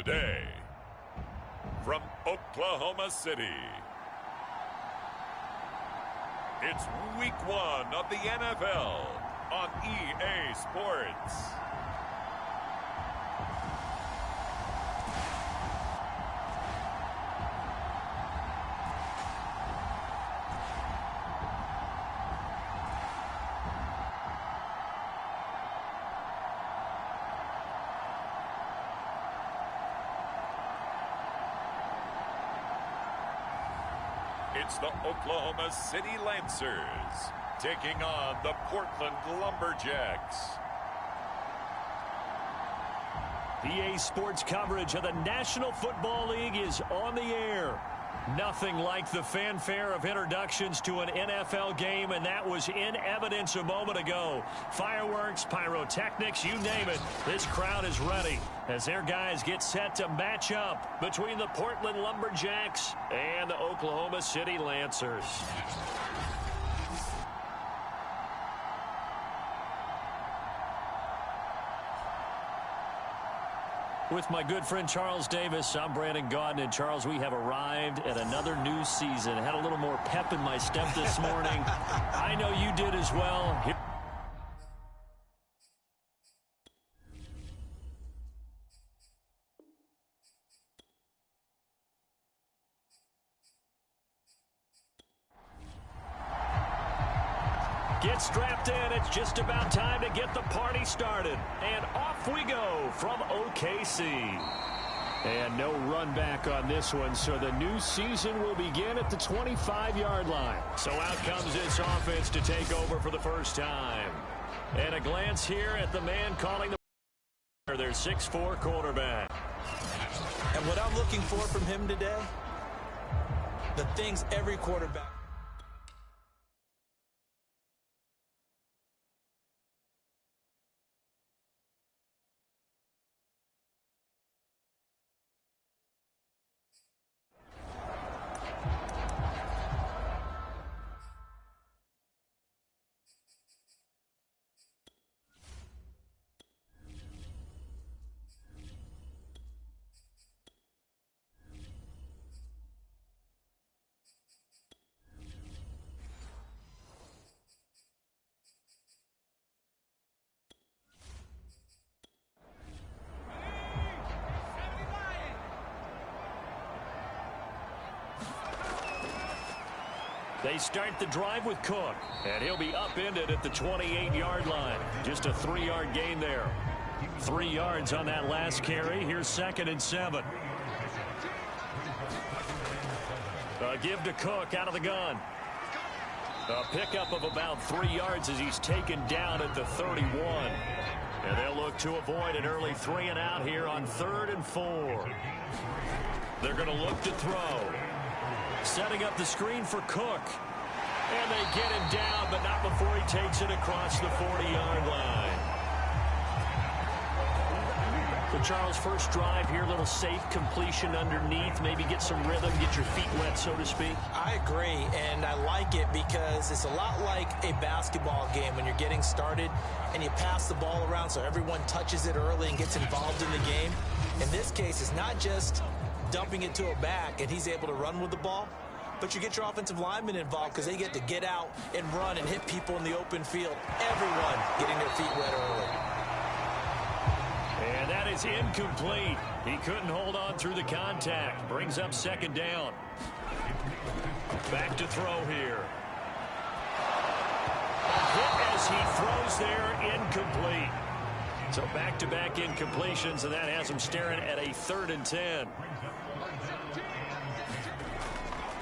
Today, from Oklahoma City, it's Week 1 of the NFL on EA Sports. It's the Oklahoma City Lancers taking on the Portland Lumberjacks. EA Sports coverage of the National Football League is on the air. Nothing like the fanfare of introductions to an NFL game, and that was in evidence a moment ago. Fireworks, pyrotechnics, you name it. This crowd is ready as their guys get set to match up between the Portland Lumberjacks and the Oklahoma City Lancers. With my good friend Charles Davis, I'm Brandon Gaudin. And Charles, we have arrived at another new season. Had a little more pep in my step this morning. I know you did as well. Get strapped in. It's just about time to get the party started. And off we go from OKC. And no run back on this one, so the new season will begin at the 25-yard line. So out comes this offense to take over for the first time. And a glance here at the man calling their 6'4" quarterback. And what I'm looking for from him today, the things every quarterback. They start the drive with Cook, and he'll be upended at the 28-yard line. Just a 3-yard gain there. 3 yards on that last carry. Here's 2nd and 7. A give to Cook out of the gun. A pickup of about 3 yards as he's taken down at the 31. And they'll look to avoid an early 3-and-out here on 3rd and 4. They're going to look to throw. Setting up the screen for Cook. And they get him down, but not before he takes it across the 40-yard line. So, Charles, first drive here, little safe completion underneath. Maybe get some rhythm, get your feet wet, so to speak. I agree, and I like it because it's a lot like a basketball game when you're getting started and you pass the ball around so everyone touches it early and gets involved in the game. In this case, it's not just dumping it to a back and he's able to run with the ball, but you get your offensive linemen involved because they get to get out and run and hit people in the open field. Everyone getting their feet wet early. And that is incomplete. He couldn't hold on through the contact. Brings up 2nd down. Back to throw here. Hit as he throws there, incomplete. So back-to-back incompletions, and that has him staring at a 3rd and 10.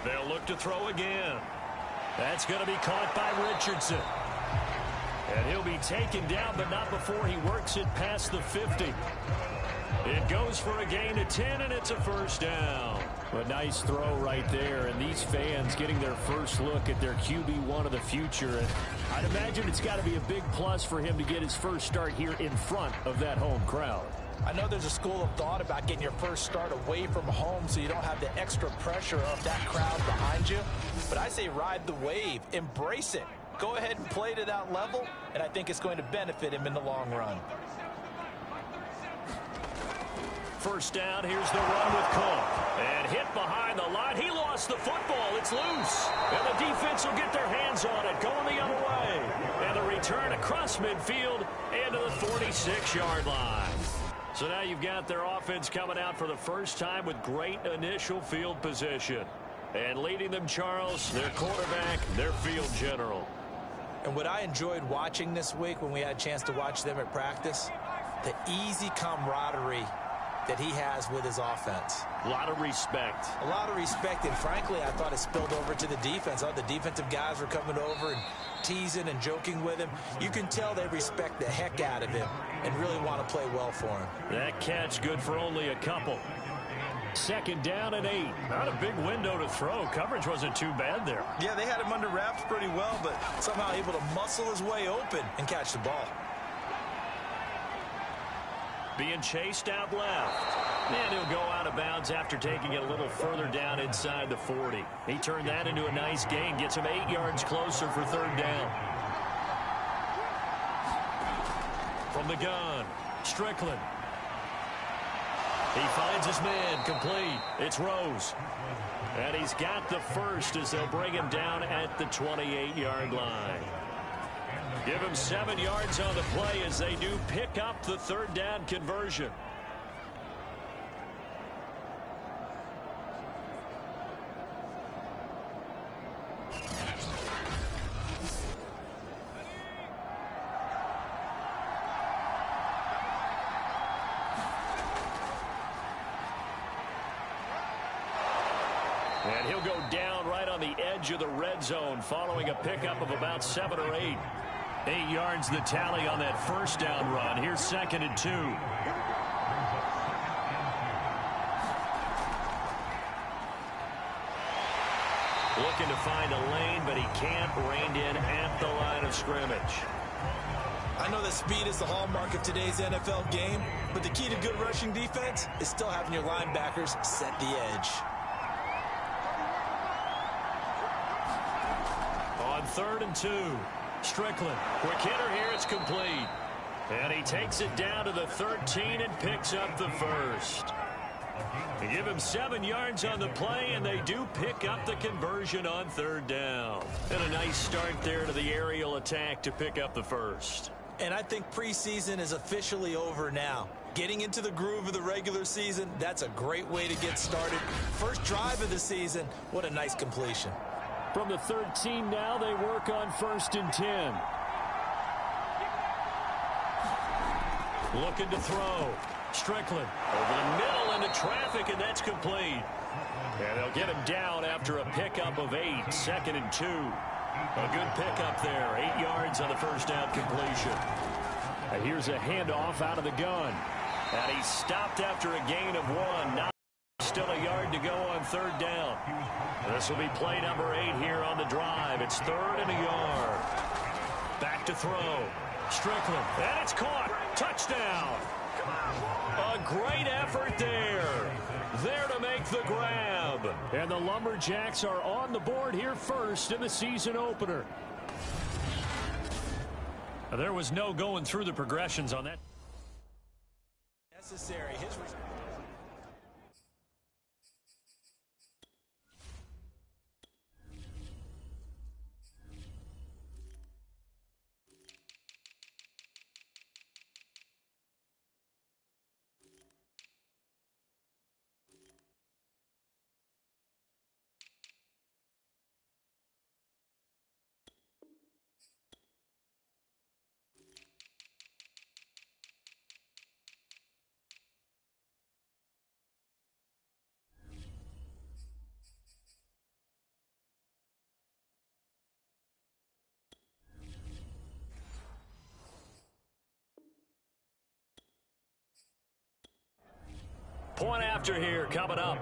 They'll look to throw again. That's going to be caught by Richardson. And he'll be taken down, but not before he works it past the 50. It goes for a gain of 10, and it's a 1st down. A nice throw right there, and these fans getting their first look at their QB1 of the future. And I'd imagine it's got to be a big plus for him to get his first start here in front of that home crowd. I know there's a school of thought about getting your first start away from home so you don't have the extra pressure of that crowd behind you. But I say ride the wave. Embrace it. Go ahead and play to that level, and I think it's going to benefit him in the long run. first down. Here's the run with Cook. And hit behind the line. He lost the football. It's loose. And the defense will get their hands on it, going the other way. And the return across midfield into the 46-yard line. So now you've got their offense coming out for the first time with great initial field position. And leading them, Charles, their quarterback, their field general. And what I enjoyed watching this week when we had a chance to watch them at practice, the easy camaraderie that he has with his offense. A lot of respect. A lot of respect, and frankly, I thought it spilled over to the defense. All the defensive guys were coming over and teasing and joking with him. You can tell they respect the heck out of him and really want to play well for him. That catch good for only a couple. Second down and 8. Not a big window to throw. Coverage wasn't too bad there. Yeah, they had him under wraps pretty well, but somehow able to muscle his way open and catch the ball. Being chased out left. And he'll go out of bounds after taking it a little further down inside the 40. He turned that into a nice gain. Gets him 8 yards closer for third down. From the gun, Strickland. He finds his man, complete. It's Rose. And he's got the first as they'll bring him down at the 28-yard line. Give him 7 yards on the play as they do pick up the third down conversion. And he'll go down right on the edge of the red zone following a pickup of about 7 or 8. 8 yards the tally on that first down run. Here's 2nd and 2. Looking to find a lane, but he can't. Reined in at the line of scrimmage. I know that speed is the hallmark of today's NFL game, but the key to good rushing defense is still having your linebackers set the edge. On 3rd and 2, Strickland. Quick hitter here, it's complete. And he takes it down to the 13 and picks up the first. They give him 7 yards on the play, and they do pick up the conversion on third down. And a nice start there to the aerial attack to pick up the first. And I think preseason is officially over now. Getting into the groove of the regular season, that's a great way to get started. First drive of the season, what a nice completion. From the 13 now, they work on 1st and 10. Looking to throw. Strickland over the middle into traffic, and that's complete. And they'll get him down after a pickup of 8. 2nd and 2. A good pickup there. 8 yards on the first down completion. And here's a handoff out of the gun. And he's stopped after a gain of 1. Now still a yard to go on third down. This will be play number 8 here on the drive. It's 3rd and a yard. Back to throw. Strickland. And it's caught. Touchdown. A great effort there. There to make the grab. And the Lumberjacks are on the board here first in the season opener. There was no going through the progressions on that. Necessary. Point after here coming up.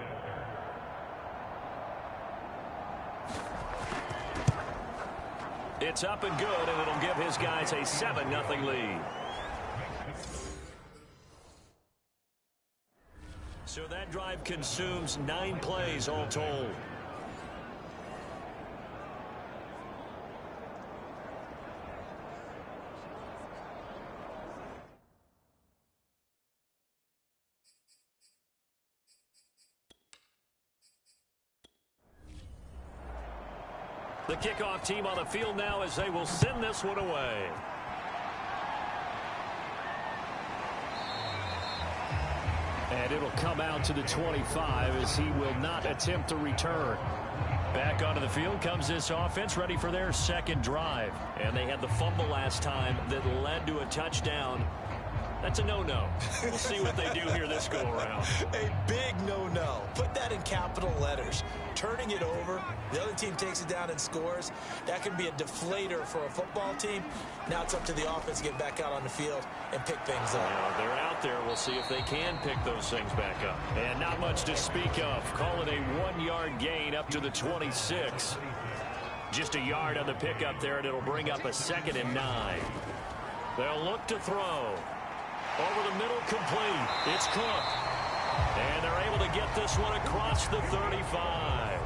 It's up and good, and it'll give his guys a 7-0 lead. So that drive consumes 9 plays all told. The kickoff team on the field now as they will send this one away. And it'll come out to the 25 as he will not attempt to return. Back onto the field comes this offense, ready for their second drive. And they had the fumble last time that led to a touchdown. That's a no-no. We'll see what they do here this go-around. A big no-no. Put that in capital letters. Turning it over, the other team takes it down and scores. That can be a deflator for a football team. Now it's up to the offense to get back out on the field and pick things up. Yeah, they're out there. We'll see if they can pick those things back up. And not much to speak of. Call it a 1-yard gain up to the 26. Just a yard on the pickup there, and it'll bring up a 2nd and 9. They'll look to throw. Over the middle, complete. It's Cook. And they're able to get this one across the 35.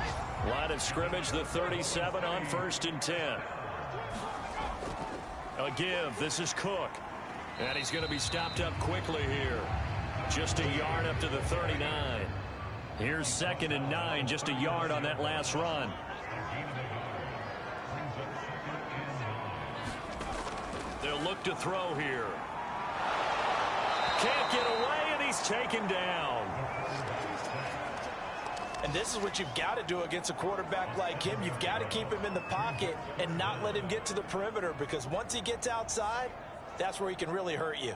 Line of scrimmage, the 37 on 1st and 10. A give. This is Cook. And he's going to be stopped up quickly here. Just a yard up to the 39. Here's 2nd and 9. Just a yard on that last run. They'll look to throw here. Can't get away, and he's taken down. And this is what you've got to do against a quarterback like him. You've got to keep him in the pocket and not let him get to the perimeter, because once he gets outside, that's where he can really hurt you.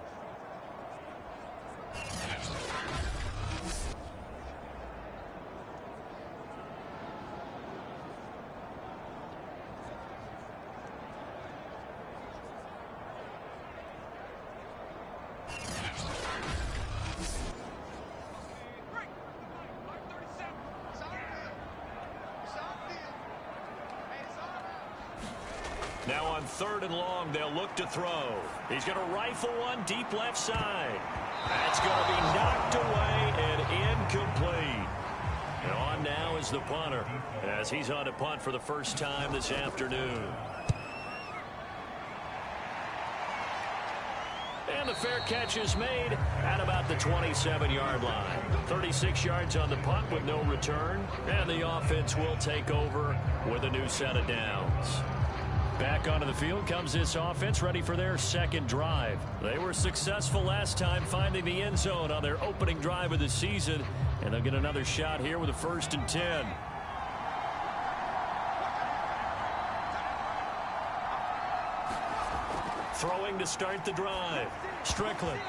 Now on 3rd and long, they'll look to throw. He's going to rifle one deep left side. That's going to be knocked away and incomplete. And on now is the punter, as he's on to punt for the first time this afternoon. And the fair catch is made at about the 27-yard line. 36 yards on the punt with no return. And the offense will take over with a new set of downs. Back onto the field comes this offense, ready for their second drive. They were successful last time finding the end zone on their opening drive of the season, and they'll get another shot here with a 1st and 10. Throwing to start the drive. Strickland.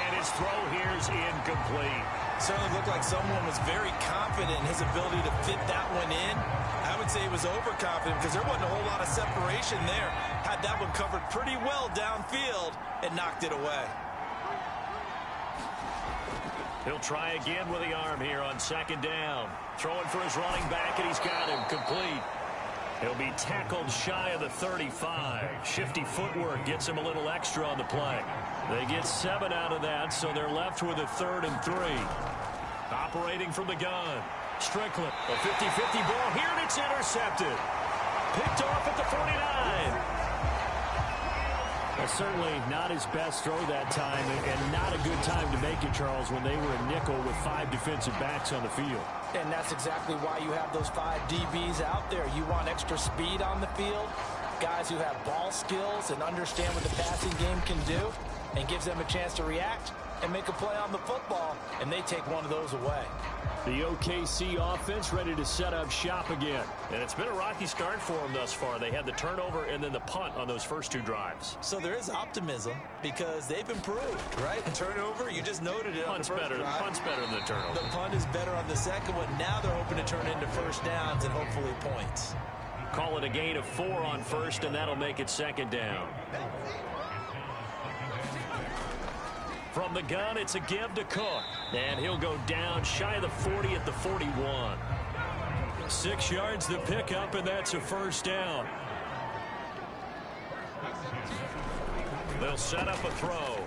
And his throw here is incomplete. Certainly looked like someone was very confident in his ability to fit that one in. I would say he was overconfident because there wasn't a whole lot of separation there. Had that one covered pretty well downfield and knocked it away. He'll try again with the arm here on 2nd down. Throwing for his running back, and he's got him complete. He'll be tackled shy of the 35. Shifty footwork gets him a little extra on the play. They get 7 out of that, so they're left with a 3rd and 3. Operating from the gun. Strickland, a 50-50 ball here, and it's intercepted. Picked off at the 49. Well, certainly not his best throw that time, and not a good time to make it, Charles, when they were a nickel with 5 defensive backs on the field. And that's exactly why you have those 5 DBs out there. You want extra speed on the field, guys who have ball skills and understand what the passing game can do, and gives them a chance to react and make a play on the football, and they take one of those away. The OKC offense ready to set up shop again. And it's been a rocky start for them thus far. They had the turnover and then the punt on those first 2 drives. So there is optimism because they've improved, right? The turnover, you just noted it. Punt's better than the turnover. The punt is better on the second one. Now they're hoping to turn into first downs and hopefully points. Call it a gain of 4 on 1st, and that'll make it 2nd down. From the gun, it's a give to Cook. And he'll go down shy of the 40 at the 41. 6 yards the pickup, and that's a 1st down. They'll set up a throw.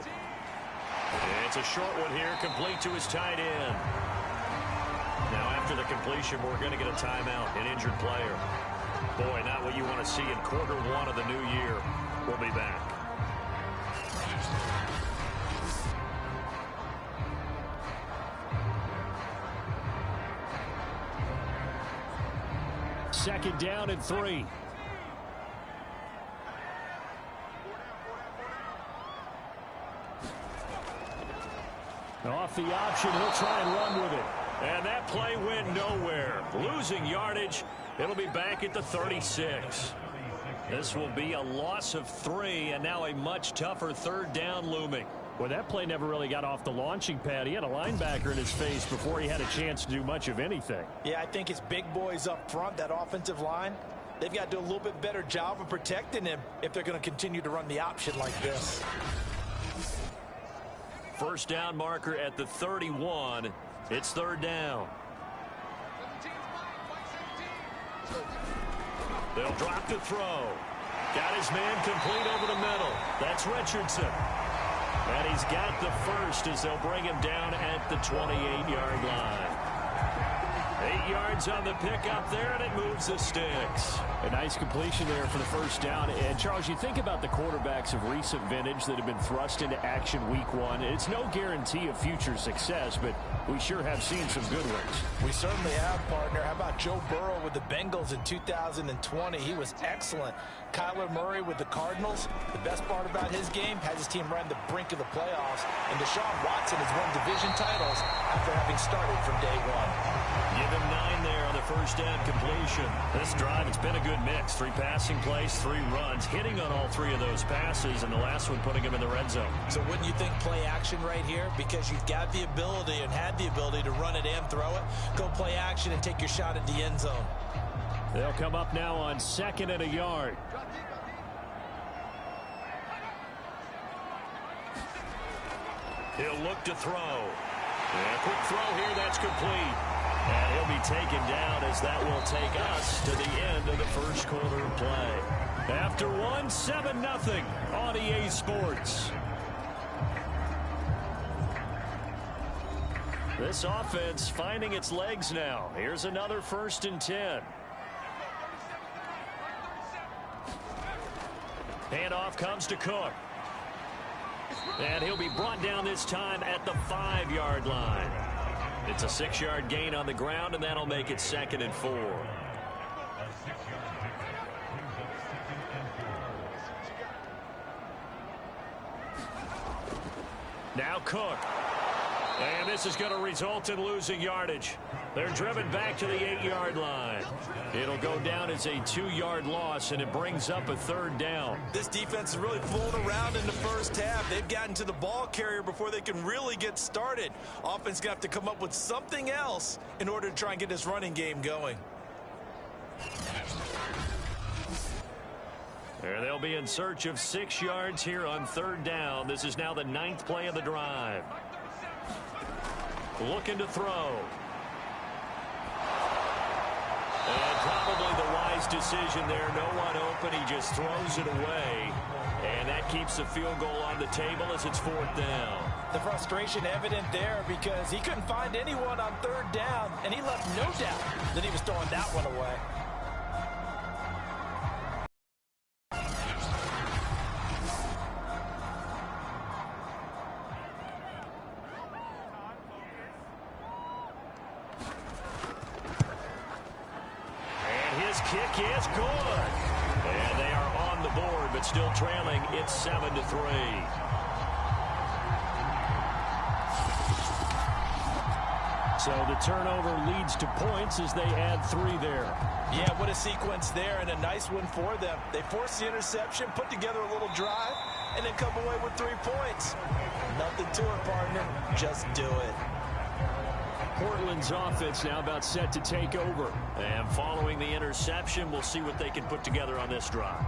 It's a short one here, complete to his tight end. Now after the completion, we're going to get a timeout, an injured player. Boy, not what you want to see in quarter 1 of the new year. We'll be back. Second down and 3. off the option. He'll try and run with it. And that play went nowhere. Losing yardage. It'll be back at the 36. This will be a loss of 3, and now a much tougher 3rd down looming. Well, that play never really got off the launching pad. He had a linebacker in his face before he had a chance to do much of anything. Yeah, I think it's big boys up front, that offensive line. They've got to do a little bit better job of protecting him if they're going to continue to run the option like this. First down marker at the 31. It's 3rd down. They'll drop to throw. Got his man complete over the middle. That's Richardson. And he's got the first as they'll bring him down at the 28-yard line. 8 yards on the pickup there, and it moves the sticks. A nice completion there for the first down. And, Charles, you think about the quarterbacks of recent vintage that have been thrust into action week 1. It's no guarantee of future success, but we sure have seen some good ones. We certainly have, partner. How about Joe Burrow with the Bengals in 2020? He was excellent. Kyler Murray with the Cardinals. The best part about his game has his team right on the brink of the playoffs. And Deshaun Watson has won division titles after having started from day 1. Give him 9 there on the first down completion. This drive, it's been a good mix. 3 passing plays, 3 runs, hitting on all 3 of those passes, and the last one putting him in the red zone. So wouldn't you think play action right here? Because you've got the ability and had the ability to run it and throw it. Go play action and take your shot at the end zone. They'll come up now on 2nd and a yard. He'll look to throw. And a quick throw here, that's complete. And he'll be taken down as that will take us to the end of the first quarter of play. After 1, 7-0 on EA Sports. This offense finding its legs now. Here's another 1st and 10. Handoff comes to Cook. And he'll be brought down this time at the 5-yard line. It's a 6-yard gain on the ground, and that'll make it 2nd and 4. Now Cook. And this is going to result in losing yardage. They're driven back to the 8-yard line. It'll go down as a 2-yard loss, and it brings up a 3rd down. This defense is really fooling around in the first half. They've gotten to the ball carrier before they can really get started. Offense going to have to come up with something else in order to try and get this running game going. There they'll be in search of 6 yards here on 3rd down. This is now the 9th play of the drive. Looking to throw. And probably the wise decision there. No one open. He just throws it away. And that keeps the field goal on the table as it's 4th down. The frustration evident there because he couldn't find anyone on 3rd down, and he left no doubt that he was throwing that one away. Kick is good. And they are on the board, but still trailing. It's 7-3. So the turnover leads to points as they add 3 there. Yeah, what a sequence there, and a nice one for them. They force the interception, put together a little drive, and then come away with 3 points. Nothing to it, partner. Just do it. Portland's offense now about set to take over. And following the interception, we'll see what they can put together on this drive.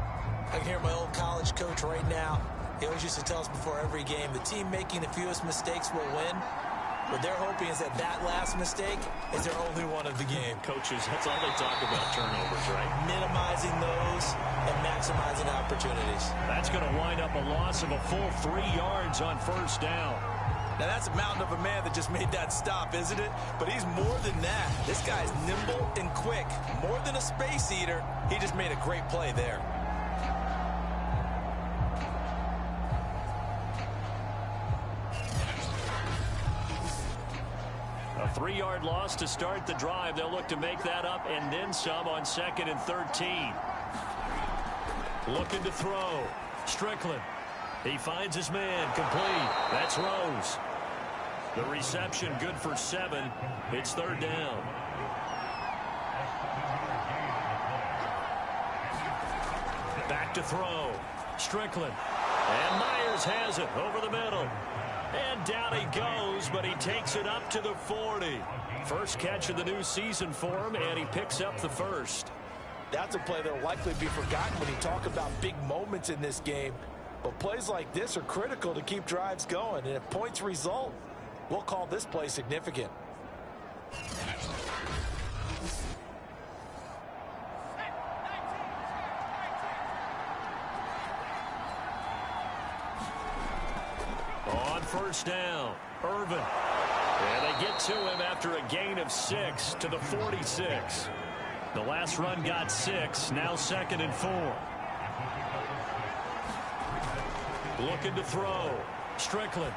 I can hear my old college coach right now. He always used to tell us before every game, the team making the fewest mistakes will win. What they're hoping is that last mistake is their only one of the game. Coaches, that's all they talk about, turnovers, right? Minimizing those and maximizing opportunities. That's going to wind up a loss of a full 3 yards on 1st down. Now, that's a mountain of a man that just made that stop, isn't it? But he's more than that. This guy's nimble and quick. More than a space eater, he just made a great play there. A 3-yard loss to start the drive. They'll look to make that up and then some on 2nd and 13. Looking to throw. Strickland. He finds his man complete. That's Rose. The reception good for 7. It's third down. Back to throw. Strickland. And Myers has it over the middle. And down he goes, but he takes it up to the 40. First catch of the new season for him, and he picks up the first. That's a play that will likely be forgotten when you talk about big moments in this game. But plays like this are critical to keep drives going. And if points result, we'll call this play significant. On first down, Irvin. And they get to him after a gain of 6 to the 46. The last run got 6, now 2nd and 4. Looking to throw. Strickland.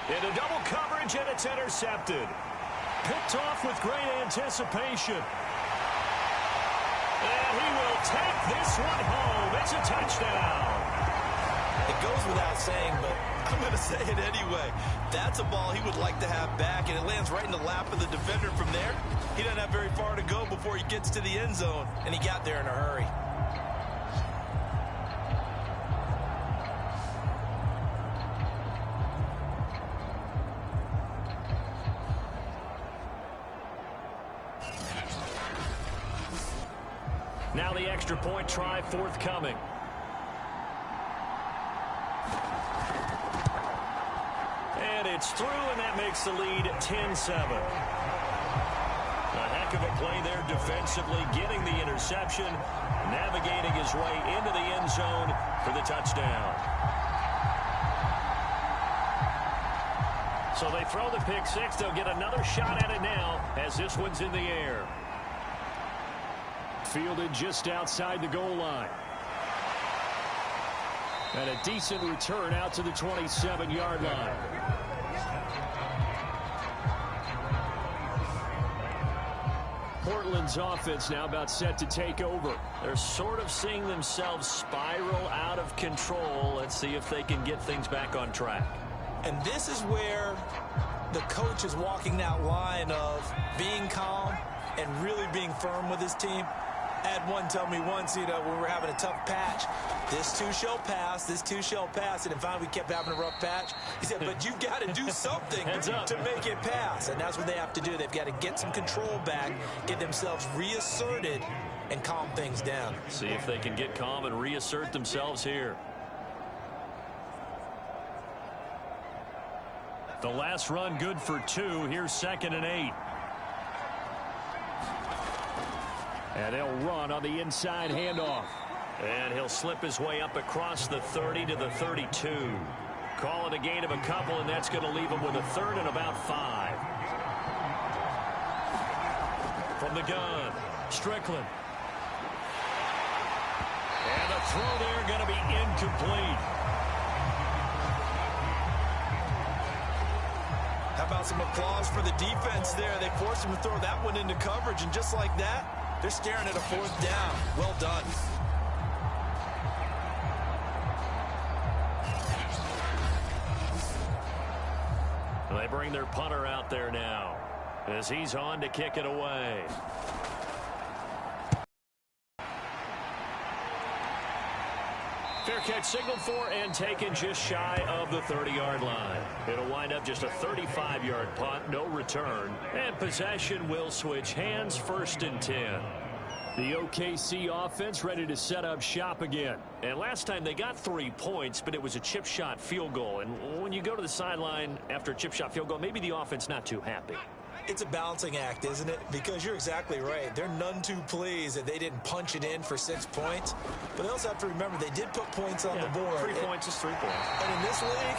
Into double coverage, and it's intercepted. Picked off with great anticipation. And he will take this one home. It's a touchdown. It goes without saying, but I'm going to say it anyway. That's a ball he would like to have back, and it lands right in the lap of the defender from there. He doesn't have very far to go before he gets to the end zone, and he got there in a hurry. Now the extra point try forthcoming. And it's through, and that makes the lead 10-7. A heck of a play there defensively, getting the interception, navigating his way into the end zone for the touchdown. So they throw the pick six. They'll get another shot at it now as this one's in the air. Fielded just outside the goal line. And a decent return out to the 27-yard line. Portland's offense now about set to take over. They're sort of seeing themselves spiral out of control. Let's see if they can get things back on track. And this is where the coach is walking that line of being calm and really being firm with his team. I had one tell me once, when we were having a tough patch, this too shall pass, this too shall pass. And finally we kept having a rough patch. He said, but you've got to do something to make it pass. And that's what they have to do. They've got to get some control back, get themselves reasserted, and calm things down. See if they can get calm and reassert themselves here. The last run good for 2. Here's 2nd and 8. And they'll run on the inside handoff. And he'll slip his way up across the 30 to the 32. Call it a gain of a couple, and that's going to leave him with a 3rd and about 5. From the gun, Strickland. And the throw there going to be incomplete. How about some applause for the defense there? They forced him to throw that one into coverage, and just like that, they're staring at a 4th down. Well done. They bring their punter out there now as he's on to kick it away. Fair catch signaled for and taken just shy of the 30-yard line. It'll wind up just a 35-yard punt, no return, and possession will switch hands, 1st and 10. The OKC offense ready to set up shop again. And last time they got 3 points, but it was a chip shot field goal. And when you go to the sideline after a chip shot field goal, maybe the offense not too happy. It's a balancing act, isn't it? Because you're exactly right. They're none too pleased that they didn't punch it in for 6 points. But they also have to remember they did put points on the board. 3 points is 3 points. And in this league,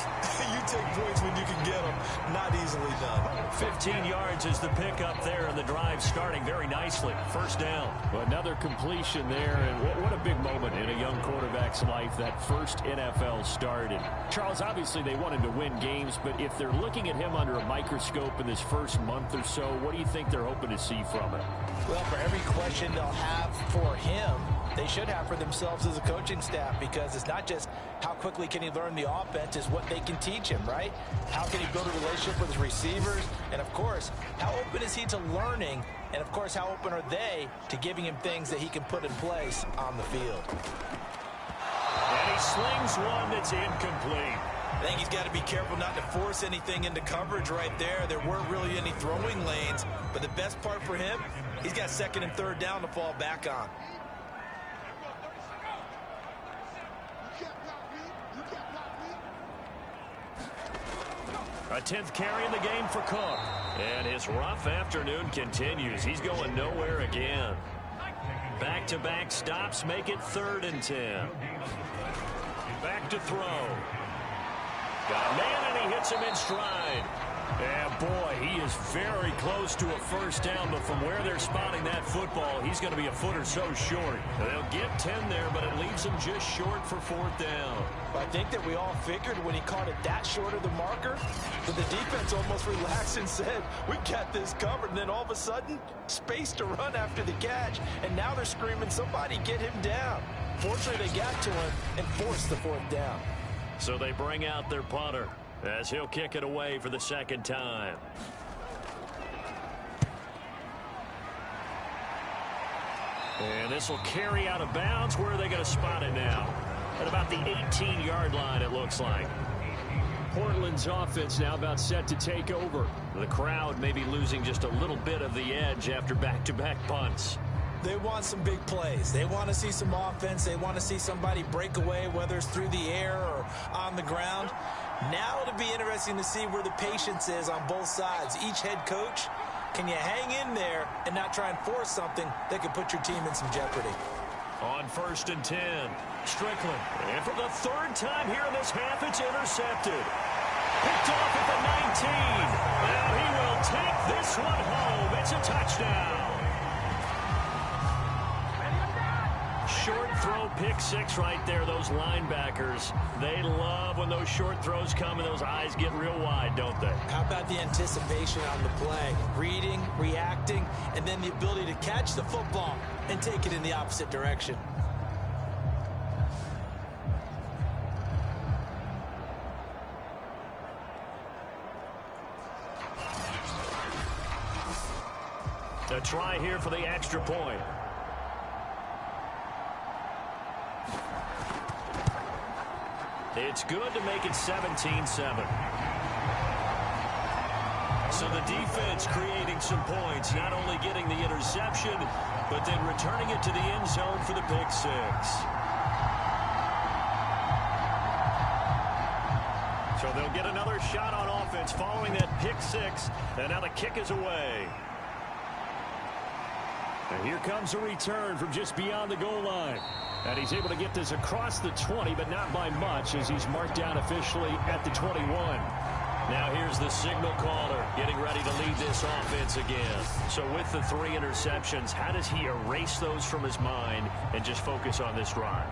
you take points when you can get them. Not easily done. 15 yards is the pickup there, and the drive starting very nicely. 1st down. Well, another completion there, and what a big moment in a young quarterback's life, that first NFL start. And Charles, obviously they wanted to win games, but if they're looking at him under a microscope in this first month month or so. What do you think they're hoping to see from it? Well, for every question they'll have for him, they should have for themselves as a coaching staff, because it's not just how quickly can he learn the offense, it's what they can teach him, right? How can he build a relationship with his receivers? And, of course, how open is he to learning? And, of course, how open are they to giving him things that he can put in place on the field? And he slings one that's incomplete. I think he's got to be careful not to force anything into coverage right there. There weren't really any throwing lanes, but the best part for him, he's got second and third down to fall back on. A 10th carry in the game for Cook. And his rough afternoon continues. He's going nowhere again. Back-to-back stops make it 3rd and 10. Back to throw. Got a man, and he hits him in stride. And, boy, he is very close to a first down, but from where they're spotting that football, he's going to be a foot or so short. They'll get 10 there, but it leaves him just short for 4th down. I think that we all figured when he caught it that short of the marker that the defense almost relaxed and said, we got this covered. And then all of a sudden, space to run after the catch. And now they're screaming, somebody get him down. Fortunately, they got to him and forced the 4th down. So they bring out their punter as he'll kick it away for the 2nd time. And this will carry out of bounds. Where are they going to spot it now? At about the 18-yard line, it looks like. Portland's offense now about set to take over. The crowd may be losing just a little bit of the edge after back-to-back punts. They want some big plays. They want to see some offense. They want to see somebody break away, whether it's through the air or on the ground. Now it'll be interesting to see where the patience is on both sides. Each head coach, can you hang in there and not try and force something that could put your team in some jeopardy? On 1st and 10, Strickland. And for the 3rd time here in this half, it's intercepted. Picked off at the 19. Now he will take this one home. It's a touchdown. Short throw, pick 6 right there. Those linebackers, they love when those short throws come and those eyes get real wide, don't they? How about the anticipation on the play? Reading, reacting, and then the ability to catch the football and take it in the opposite direction. A try here for the extra point. It's good to make it 17-7. So the defense creating some points, not only getting the interception, but then returning it to the end zone for the pick 6. So they'll get another shot on offense following that pick 6, and now the kick is away. And here comes a return from just beyond the goal line. And he's able to get this across the 20, but not by much, as he's marked down officially at the 21. Now here's the signal caller getting ready to lead this offense again. So with the 3 interceptions, how does he erase those from his mind and just focus on this drive?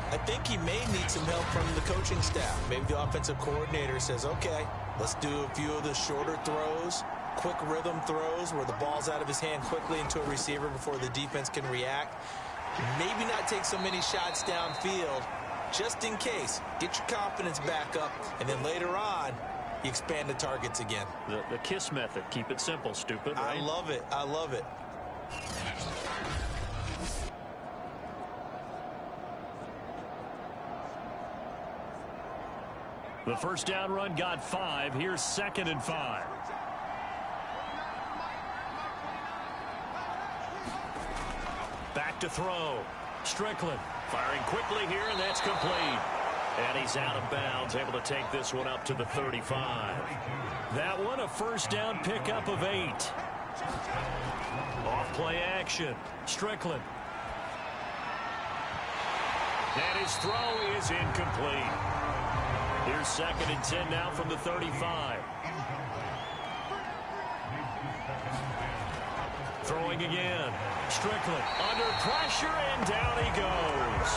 I think he may need some help from the coaching staff. Maybe the offensive coordinator says, okay, let's do a few of the shorter throws, quick rhythm throws where the ball's out of his hand quickly into a receiver before the defense can react. Maybe not take so many shots downfield, just in case. Get your confidence back up, and then later on, you expand the targets again. The KISS method. Keep it simple, stupid, right? I love it. I love it. The first down run got 5. Here's 2nd and 5. Back to throw. Strickland firing quickly here, and that's complete. And he's out of bounds, able to take this one up to the 35. That one, a first down pickup of 8. Off play action. Strickland. And his throw is incomplete. Here's 2nd and 10 now from the 35. Throwing again. Strickland under pressure, and down he goes.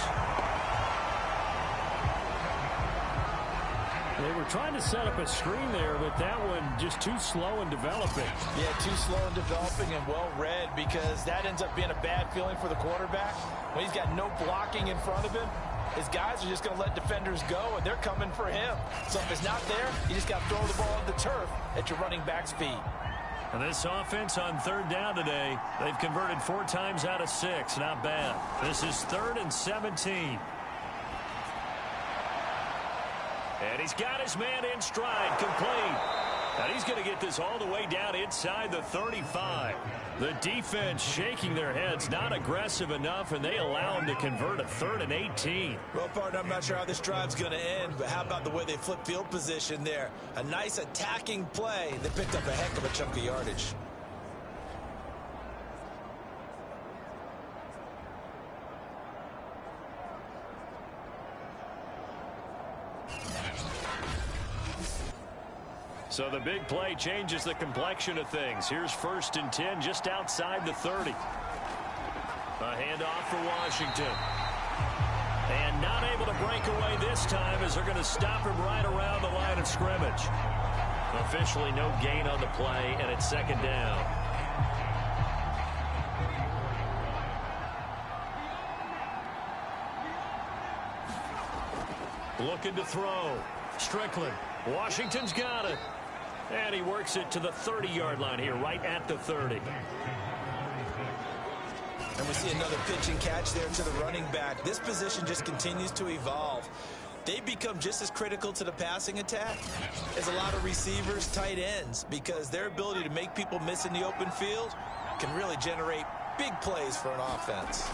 They were trying to set up a screen there, but that one just too slow in developing. Yeah, too slow in developing and well read, because that ends up being a bad feeling for the quarterback. When he's got no blocking in front of him, his guys are just going to let defenders go, and they're coming for him. So if it's not there, you just got to throw the ball on the turf at your running back's feet. And this offense on third down today, they've converted 4 times out of 6. Not bad. This is 3rd and 17. And he's got his man in stride, complete. And he's going to get this all the way down inside the 35. The defense shaking their heads, not aggressive enough, and they allow him to convert a 3rd and 18. Well, partner, I'm not sure how this drive's going to end, but how about the way they flip field position there? A nice attacking play that picked up a heck of a chunk of yardage. So the big play changes the complexion of things. Here's 1st and 10 just outside the 30. A handoff for Washington. And not able to break away this time as they're going to stop him right around the line of scrimmage. Officially no gain on the play, and it's 2nd down. Looking to throw. Strickland. Washington's got it. And he works it to the 30-yard line here, right at the 30. And we see another pitch and catch there to the running back. This position just continues to evolve. They become just as critical to the passing attack as a lot of receivers, tight ends, because their ability to make people miss in the open field can really generate big plays for an offense.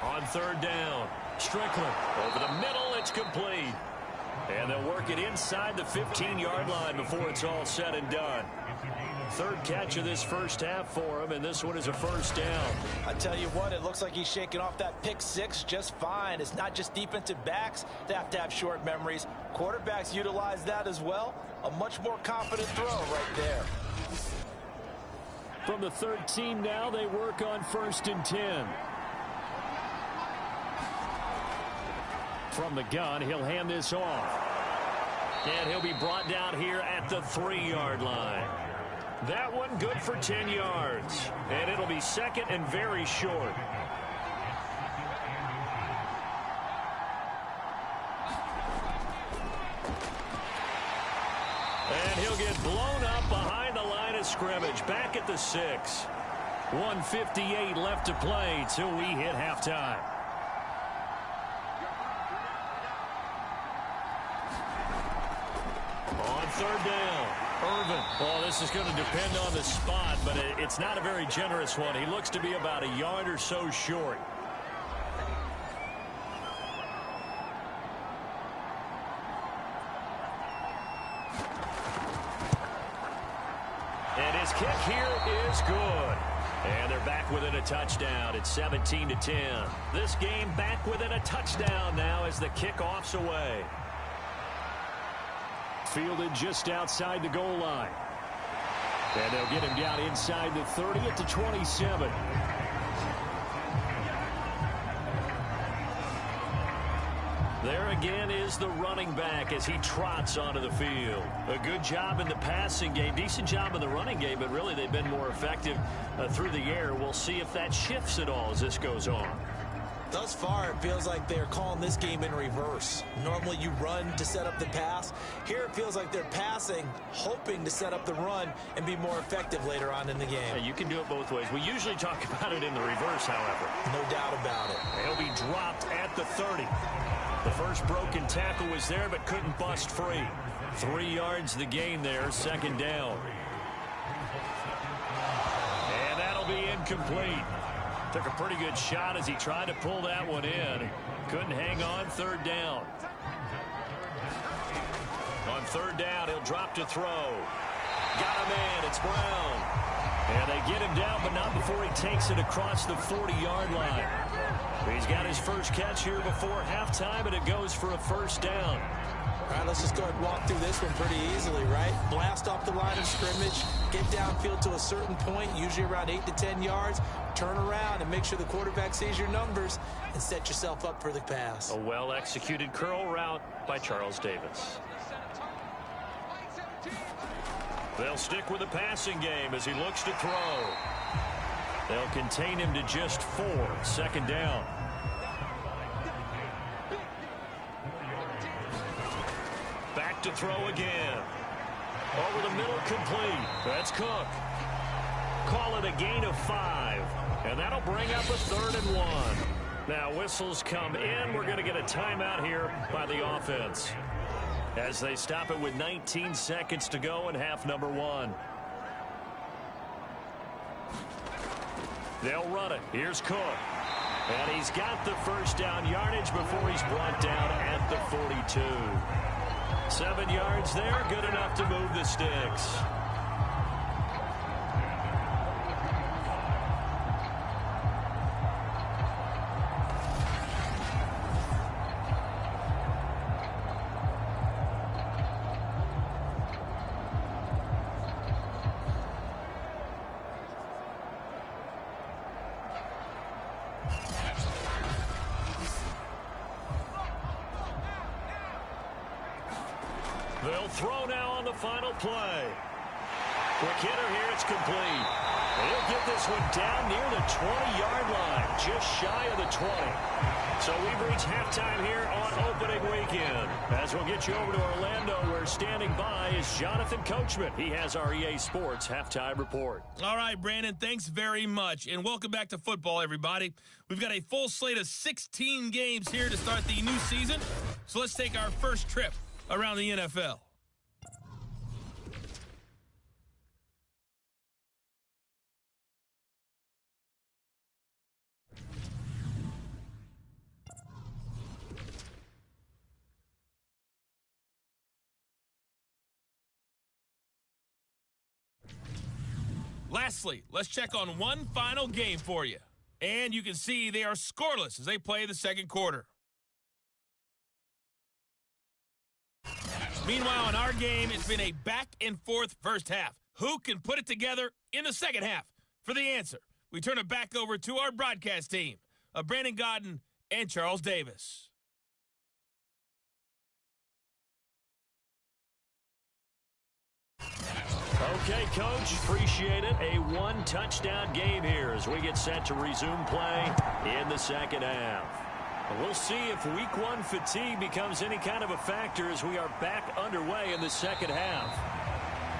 On 3rd down, Strickland over the middle. It's complete. And they'll work it inside the 15-yard line before it's all said and done. 3rd catch of this first half for him, and this one is a 1st down. I tell you what, it looks like he's shaking off that pick 6 just fine. It's not just defensive backs that have to have short memories. Quarterbacks utilize that as well. A much more confident throw right there. From the 13 now, they work on 1st and 10. From the gun, he'll hand this off. And he'll be brought down here at the 3-yard line. That one good for 10 yards. And it'll be 2nd and very short. And he'll get blown up behind the line of scrimmage. Back at the 6. 1:58 left to play till we hit halftime. On 3rd down, Irvin. Well, this is going to depend on the spot, but it's not a very generous one. He looks to be about a yard or so short. And his kick here is good. And they're back within a touchdown. It's 17-10. This game back within a touchdown now as the kickoff's away. Fielded just outside the goal line. And they'll get him down inside the 30 at the 27. There again is the running back as he trots onto the field. A good job in the passing game, decent job in the running game, but really they've been more effective through the air. We'll see if that shifts at all as this goes on. Thus far, it feels like they're calling this game in reverse. Normally you run to set up the pass. Here it feels like they're passing, hoping to set up the run and be more effective later on in the game. Yeah, you can do it both ways. We usually talk about it in the reverse, however. No doubt about it. He'll be dropped at the 30. The first broken tackle was there, but couldn't bust free. 3 yards the gain there, 2nd down. And that'll be incomplete. Took a pretty good shot as he tried to pull that one in. Couldn't hang on. 3rd down. On 3rd down, he'll drop to throw. Got him in. It's Brown. And they get him down, but not before he takes it across the 40-yard line. He's got his first catch here before halftime, and it goes for a 1st down. All right, let's just go ahead and walk through this one pretty easily, right? Blast off the line of scrimmage, get downfield to a certain point, usually around 8 to 10 yards, turn around and make sure the quarterback sees your numbers and set yourself up for the pass. A well-executed curl route by Charles Davis. They'll stick with the passing game as he looks to throw. They'll contain him to just 4. Second down. Back to throw again. Over the middle, complete. That's Cook. Call it a gain of 5. And that'll bring up a 3rd and 1. Now whistles come in. We're going to get a timeout here by the offense, as they stop it with 19 seconds to go in half number 1. They'll run it. Here's Cook. And he's got the first down yardage before he's brought down at the 42. 7 yards there, good enough to move the sticks. They'll throw now on the final play. Quick hitter here, it's complete. He'll get this one down near the 20-yard line, just shy of the 20. So we've reached halftime here on opening weekend. As we'll get you over to Orlando, where standing by is Jonathan Coachman. He has our EA Sports halftime report. All right, Brandon, thanks very much. And welcome back to football, everybody. We've got a full slate of 16 games here to start the new season. So let's take our first trip around the NFL. Lastly, let's check on one final game for you. And you can see they are scoreless as they play the second quarter. Meanwhile, in our game, it's been a back-and-forth first half. Who can put it together in the second half? For the answer, we turn it back over to our broadcast team of Brandon Godden and Charles Davis. Okay, Coach, appreciate it. A one-touchdown game here as we get set to resume play in the second half. We'll see if week 1 fatigue becomes any kind of a factor as we are back underway in the second half.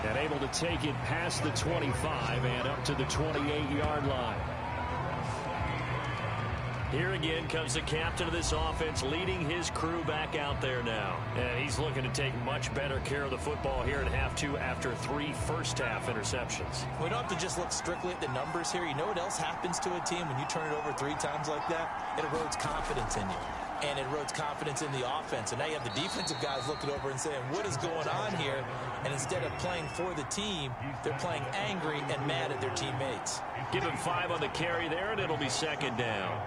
And able to take it past the 25 and up to the 28-yard line. Here again comes the captain of this offense, leading his crew back out there now. And he's looking to take much better care of the football here in half 2 after 3 first-half interceptions. We don't have to just look strictly at the numbers here. You know what else happens to a team when you turn it over 3 times like that? It erodes confidence in you. And it erodes confidence in the offense. And now you have the defensive guys looking over and saying, what is going on here? And instead of playing for the team, they're playing angry and mad at their teammates. Give him 5 on the carry there, and it'll be second down.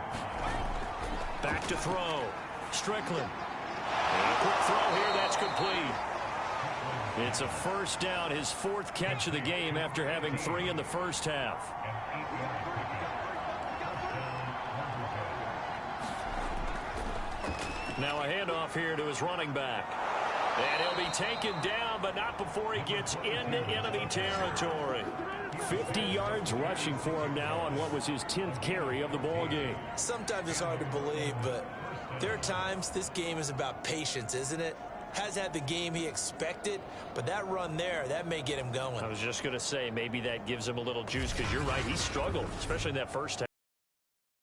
Back to throw. Strickland. And a quick throw here, that's complete. It's a first down, his 4th catch of the game after having 3 in the first half. Now a handoff here to his running back. And he'll be taken down, but not before he gets into enemy territory. 50 yards rushing for him now on what was his 10th carry of the ball game. Sometimes it's hard to believe, but there are times this game is about patience, isn't it? Has had the game he expected, but that run there, that may get him going. I was just going to say, maybe that gives him a little juice, because you're right, he struggled, especially in that first half.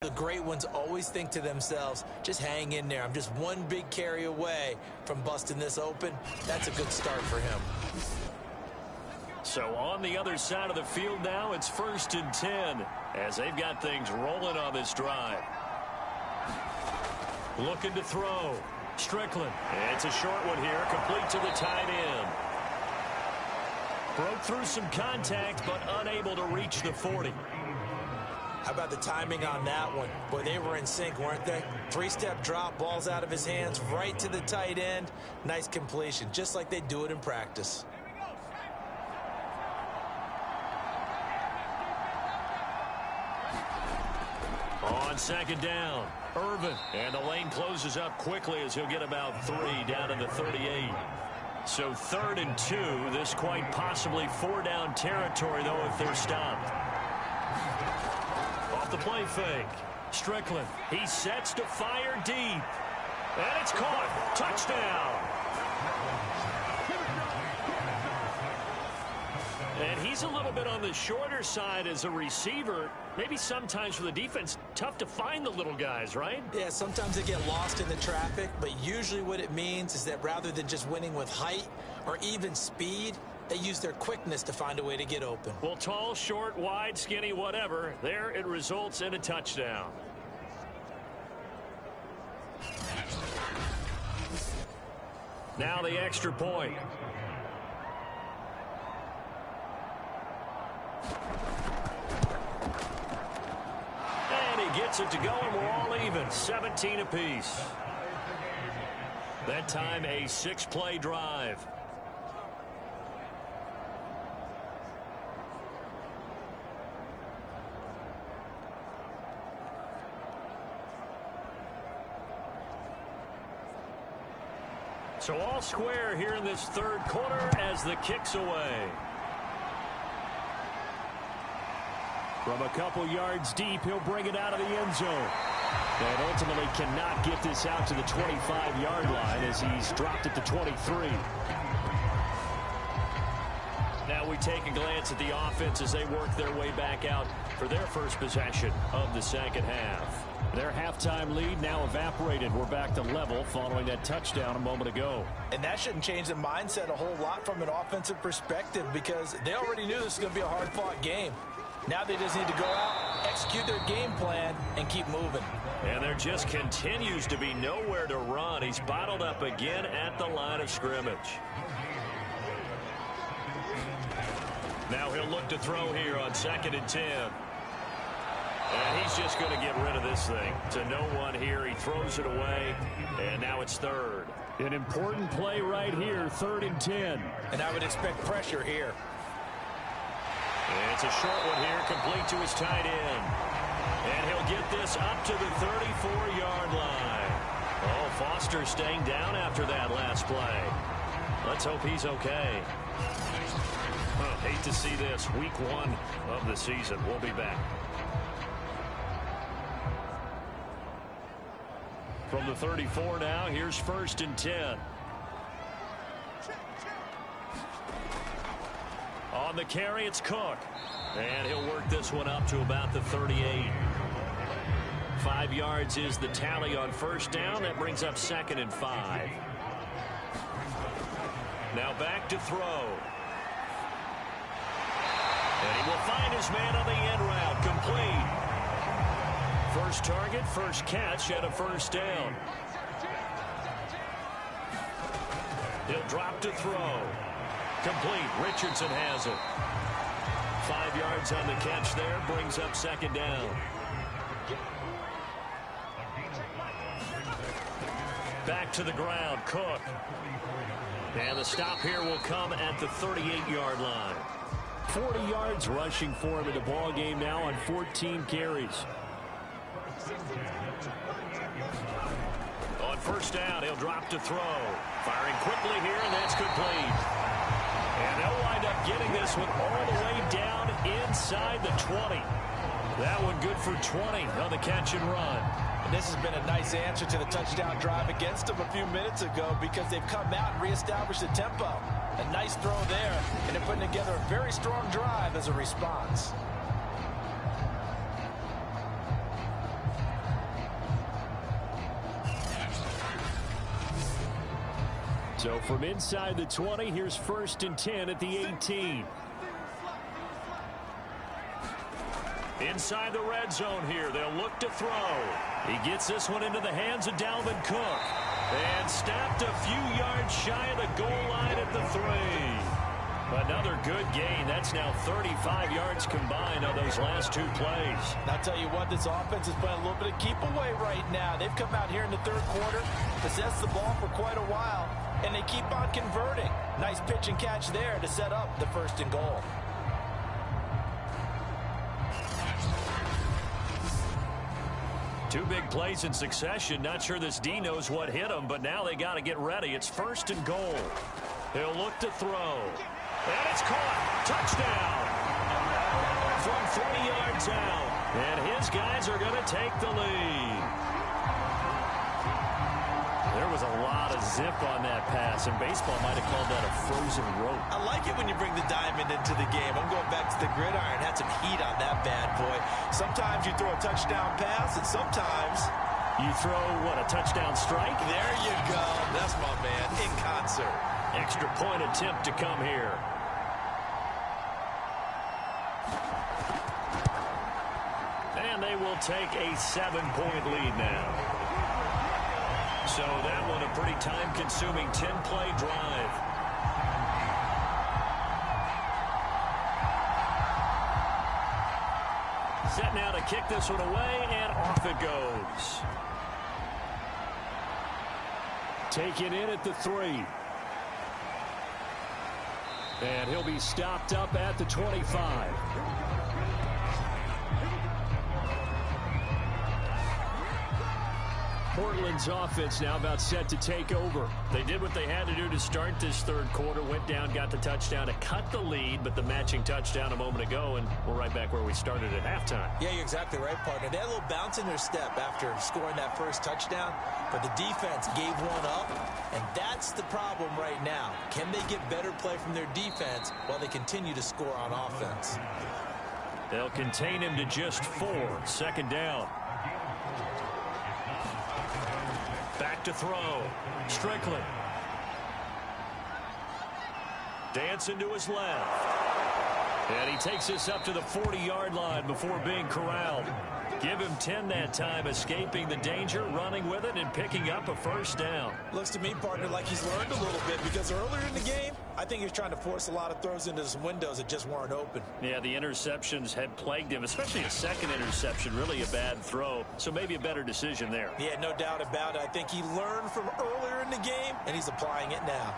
The great ones always think to themselves, just hang in there. I'm just one big carry away from busting this open. That's a good start for him. So on the other side of the field now, it's 1st and 10 as they've got things rolling on this drive. Looking to throw. Strickland. It's a short one here, complete to the tight end. Broke through some contact, but unable to reach the 40. How about the timing on that one? Boy, they were in sync, weren't they? 3-step drop, ball's out of his hands, right to the tight end. Nice completion, just like they do it in practice. On second down, Irvin. And the lane closes up quickly as he'll get about 3 down to the 38. So 3rd and 2. This quite possibly 4-down territory, though, if they're stopped. Off the play fake. Strickland. He sets to fire deep. And it's caught. Touchdown. And he's a little bit on the shorter side as a receiver. Maybe sometimes for the defense, tough to find the little guys, right? Yeah, sometimes they get lost in the traffic, but usually what it means is that rather than just winning with height or even speed, they use their quickness to find a way to get open. Well, tall, short, wide, skinny, whatever, there it results in a touchdown. Now the extra point. And he gets it to go, and we're all even, 17 apiece. That time a 6-play drive. So all square here in this 3rd quarter as the kick's away. From a couple yards deep, he'll bring it out of the end zone. And ultimately cannot get this out to the 25-yard line as he's dropped it to 23. Now we take a glance at the offense as they work their way back out for their first possession of the second half. Their halftime lead now evaporated. We're back to level following that touchdown a moment ago. And that shouldn't change the mindset a whole lot from an offensive perspective because they already knew this was going to be a hard-fought game. Now they just need to go out, execute their game plan, and keep moving. And there just continues to be nowhere to run. He's bottled up again at the line of scrimmage. Now he'll look to throw here on 2nd and 10. And he's just going to get rid of this thing. To no one here. He throws it away, and now it's 3rd. An important play right here, 3rd and 10. And I would expect pressure here. And it's a short one here, complete to his tight end. And he'll get this up to the 34-yard line. Oh, Foster staying down after that last play. Let's hope he's okay. Hate to see this. Week 1 of the season. We'll be back. From the 34 now, here's 1st and 10. On the carry, it's Cook. And he'll work this one up to about the 38. 5 yards is the tally on 1st down. That brings up 2nd and 5. Now back to throw. And he will find his man on the end route. Complete. First target, first catch, and a 1st down. He'll drop to throw. Complete. Richardson has it. 5 yards on the catch there. Brings up 2nd down. Back to the ground. Cook. And the stop here will come at the 38-yard line. 40 yards rushing for him in the ball game now on 14 carries. On 1st down, he'll drop to throw. Firing quickly here, and that's complete. And they'll wind up getting this one all the way down inside the 20. That one good for 20 on the catch and run. And this has been a nice answer to the touchdown drive against them a few minutes ago because they've come out and reestablished the tempo. A nice throw there, and they're putting together a very strong drive as a response. So from inside the 20, here's 1st and 10 at the 18. Inside the red zone here, they'll look to throw. He gets this one into the hands of Dalvin Cook. And snapped a few yards shy of the goal line at the 3. Another good gain. That's now 35 yards combined on those last 2 plays. And I'll tell you what, this offense is playing a little bit of keep away right now. They've come out here in the 3rd quarter, possessed the ball for quite a while, and they keep on converting. Nice pitch and catch there to set up the 1st and goal. Two big plays in succession. Not sure this D knows what hit him, but now they got to get ready. It's 1st and goal. He'll look to throw. And it's caught. Touchdown. From 30 yards out. And his guys are going to take the lead. There was a lot of zip on that pass, and baseball might have called that a frozen rope. I like it when you bring the diamond into the game. I'm going back to the gridiron. Had some heat on that bad boy. Sometimes you throw a touchdown pass, and sometimes you throw, what, a touchdown strike? There you go. That's my man, in concert. Extra point attempt to come here. And they will take a 7-point lead now. So that one a pretty time-consuming 10-play drive. Set now to kick this one away, and off it goes. Taken in at the 3. And he'll be stopped up at the 25. Portland's offense now about set to take over. They did what they had to do to start this third quarter. Went down, got the touchdown to cut the lead, but the matching touchdown a moment ago, and we're right back where we started at halftime. Yeah, you're exactly right, partner. They had a little bounce in their step after scoring that first touchdown, but the defense gave one up, and that's the problem right now. Can they get better play from their defense while they continue to score on offense? They'll contain him to just 4. Second down. Back to throw. Strickland. Dancing to his left. And he takes this up to the 40-yard line before being corralled. Give him 10 that time, escaping the danger, running with it, and picking up a first down. Looks to me, partner, like he's learned a little bit, because earlier in the game, I think he was trying to force a lot of throws into some windows that just weren't open. Yeah, the interceptions had plagued him, especially a second interception, really a bad throw. So maybe a better decision there. Yeah, no doubt about it. I think he learned from earlier in the game, and he's applying it now.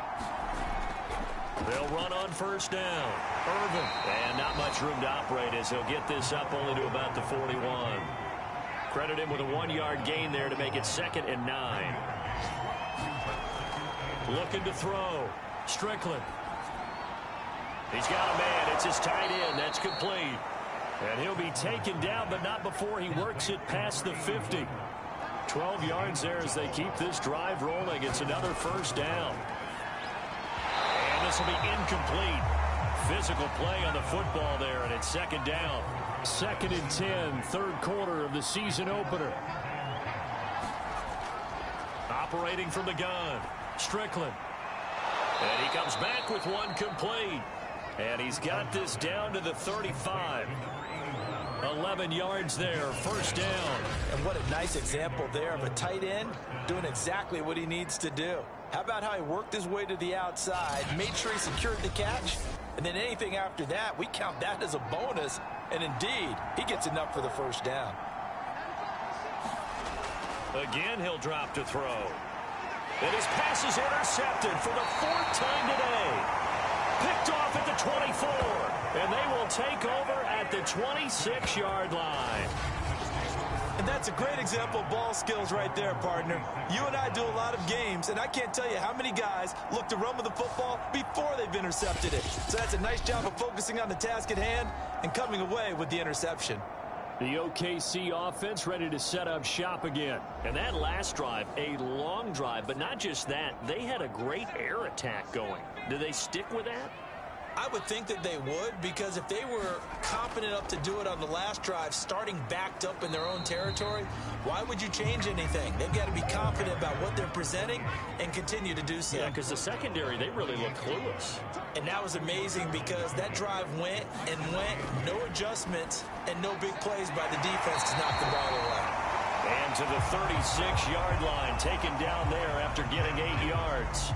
They'll run on first down. Irvin. And not much room to operate as he'll get this up only to about the 41. Credit him with a 1-yard gain there to make it 2nd and 9. Looking to throw. Strickland. He's got a man. It's his tight end. That's complete. And he'll be taken down, but not before he works it past the 50. 12 yards there as they keep this drive rolling. It's another first down. And this will be incomplete. Physical play on the football there, and it's second down. 2nd and 10, third quarter of the season opener. Operating from the gun, Strickland. And he comes back with one complete. And he's got this down to the 35. 11 yards there, first down. And what a nice example there of a tight end doing exactly what he needs to do. How about how he worked his way to the outside, made sure he secured the catch, and then anything after that, we count that as a bonus. And indeed, he gets enough for the first down. Again, he'll drop to throw. And his pass is intercepted for the 4th time today. Picked off at the 24. And they will take over at the 26-yard line. And that's a great example of ball skills right there, partner. You and I do a lot of games, and I can't tell you how many guys look to run with the football before they've intercepted it. So that's a nice job of focusing on the task at hand and coming away with the interception. The OKC offense ready to set up shop again. And that last drive, a long drive, but not just that. They had a great air attack going. Do they stick with that? I would think that they would, because if they were confident enough to do it on the last drive, starting backed up in their own territory, why would you change anything? They've got to be confident about what they're presenting and continue to do so. Yeah, because the secondary, they really look clueless. And that was amazing because that drive went and went, no adjustments and no big plays by the defense to knock the ball away. And to the 36-yard line, taken down there after getting 8 yards.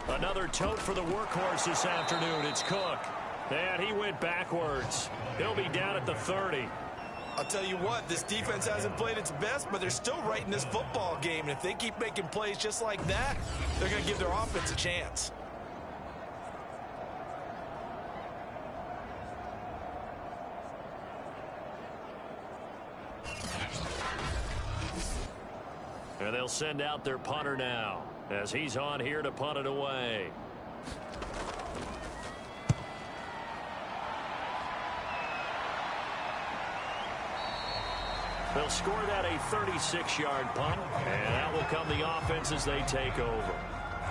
Another tote for the workhorse this afternoon. It's Cook. And he went backwards. He'll be down at the 30. I'll tell you what, this defense hasn't played its best, but they're still right in this football game. And if they keep making plays just like that, they're going to give their offense a chance. And they'll send out their punter now as he's on here to punt it away. They'll score that a 36-yard punt, and that will come the offense as they take over.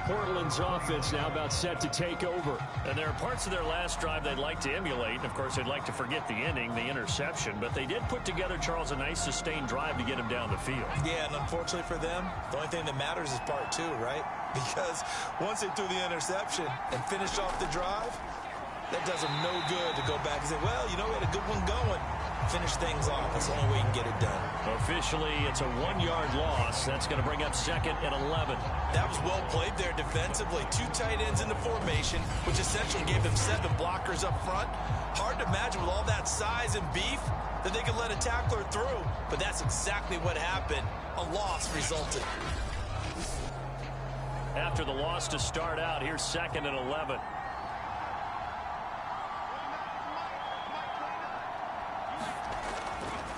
Portland's offense now about set to take over. And there are parts of their last drive they'd like to emulate. And, of course, they'd like to forget the ending, the interception. But they did put together, Charles, a nice sustained drive to get him down the field. Yeah, and unfortunately for them, the only thing that matters is part two, right? Because once they threw the interception and finished off the drive, that does them no good to go back and say, well, you know, we had a good one going. Finish things off. That's the only way you can get it done. Officially, it's a 1-yard loss. That's going to bring up 2nd and 11. That was well played there defensively. 2 tight ends in the formation, which essentially gave them 7 blockers up front. Hard to imagine with all that size and beef that they could let a tackler through. But that's exactly what happened. A loss resulted. After the loss to start out, here's 2nd and 11.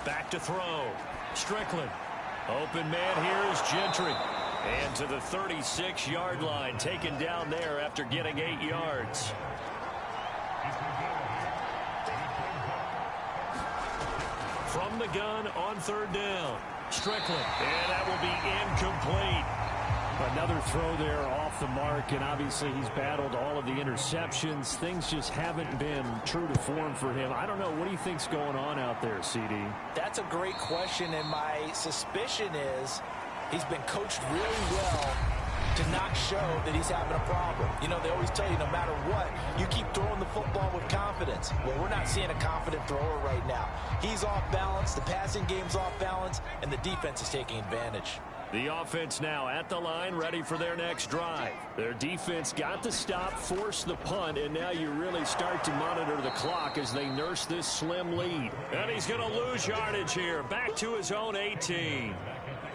Back to throw. Strickland. Open man here is Gentry. And to the 36-yard line, taken down there after getting 8 yards. From the gun on 3rd down. Strickland. And that will be incomplete. Another throw there off the mark, and obviously he's battled all of the interceptions. Things just haven't been true to form for him. I don't know. What do you think's going on out there, CD? That's a great question, and my suspicion is he's been coached really well to not show that he's having a problem. You know, they always tell you no matter what, you keep throwing the football with confidence. Well, we're not seeing a confident thrower right now. He's off balance, the passing game's off balance, and the defense is taking advantage. The offense now at the line, ready for their next drive. Their defense got the stop, forced the punt, and now you really start to monitor the clock as they nurse this slim lead. And he's going to lose yardage here. Back to his own 18.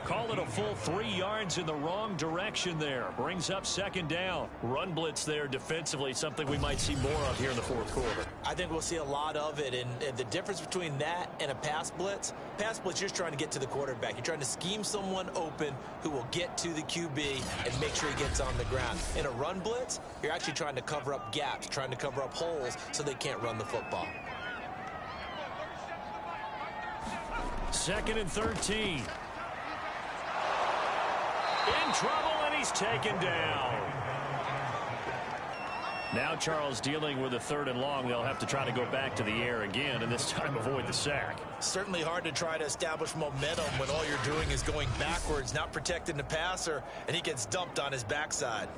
Call it a full 3 yards in the wrong direction there. Brings up 2nd down. Run blitz there defensively, something we might see more of here in the 4th quarter. I think we'll see a lot of it, and the difference between that and a pass blitz, you're just trying to get to the quarterback. You're trying to scheme someone open who will get to the QB and make sure he gets on the ground. In a run blitz, you're actually trying to cover up gaps, trying to cover up holes so they can't run the football. 2nd and 13. In trouble, and he's taken down. Now Charles dealing with a 3rd and long. They'll have to try to go back to the air again, and this time avoid the sack. Certainly hard to try to establish momentum when all you're doing is going backwards, not protecting the passer, and he gets dumped on his backside.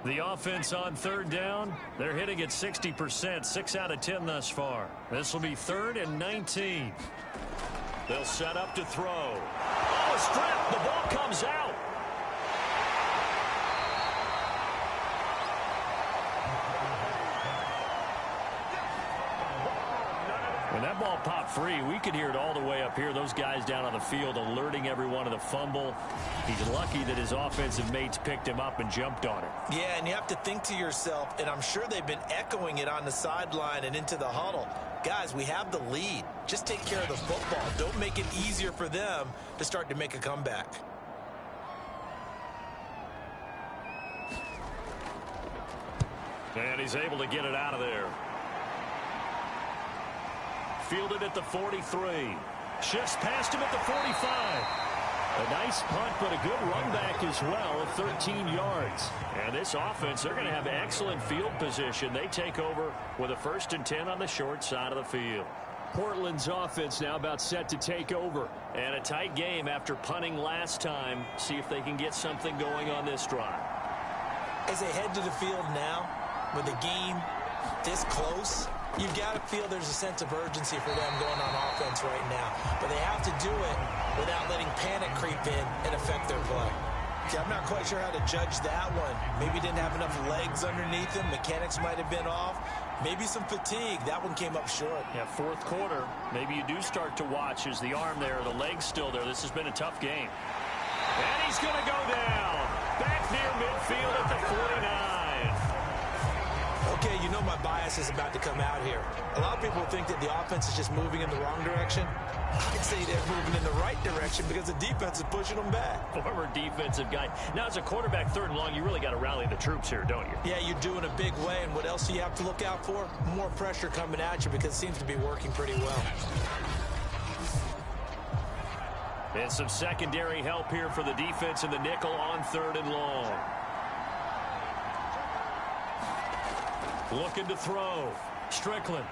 The offense on 3rd down, they're hitting at 60%, 6 out of 10 thus far. This will be 3rd and 19. They'll set up to throw. Oh, a strip. The ball comes out. When that ball popped free, we could hear it all the way up here. Those guys down on the field alerting everyone of the fumble. He's lucky that his offensive mates picked him up and jumped on it. Yeah, and you have to think to yourself, and I'm sure they've been echoing it on the sideline and into the huddle. Guys, we have the lead. Just take care of the football. Don't make it easier for them to start to make a comeback. And he's able to get it out of there. Fielded at the 43. Shifts past him at the 45. A nice punt, but a good run back as well of 13 yards. And this offense, they're going to have excellent field position. They take over with a 1st and 10 on the short side of the field. Portland's offense now about set to take over. And a tight game after punting last time. See if they can get something going on this drive. As they head to the field now, with the game this close, you've got to feel there's a sense of urgency for them going on offense right now. But they have to do it without letting panic creep in and affect their play. See, I'm not quite sure how to judge that one. Maybe didn't have enough legs underneath him. Mechanics might have been off. Maybe some fatigue. That one came up short. Yeah, 4th quarter. Maybe you do start to watch as the arm there, the leg's still there. This has been a tough game. And he's going to go down. back near midfield at the 49. Okay, you know my bias is about to come out here. A lot of people think that the offense is just moving in the wrong direction. I'd say they're moving in the right direction because the defense is pushing them back. Former defensive guy. Now, as a quarterback, 3rd and long, you really got to rally the troops here, don't you? Yeah, you do in a big way. And what else do you have to look out for? More pressure coming at you because it seems to be working pretty well. And some secondary help here for the defense in the nickel on 3rd and long. Looking to throw. Strickland.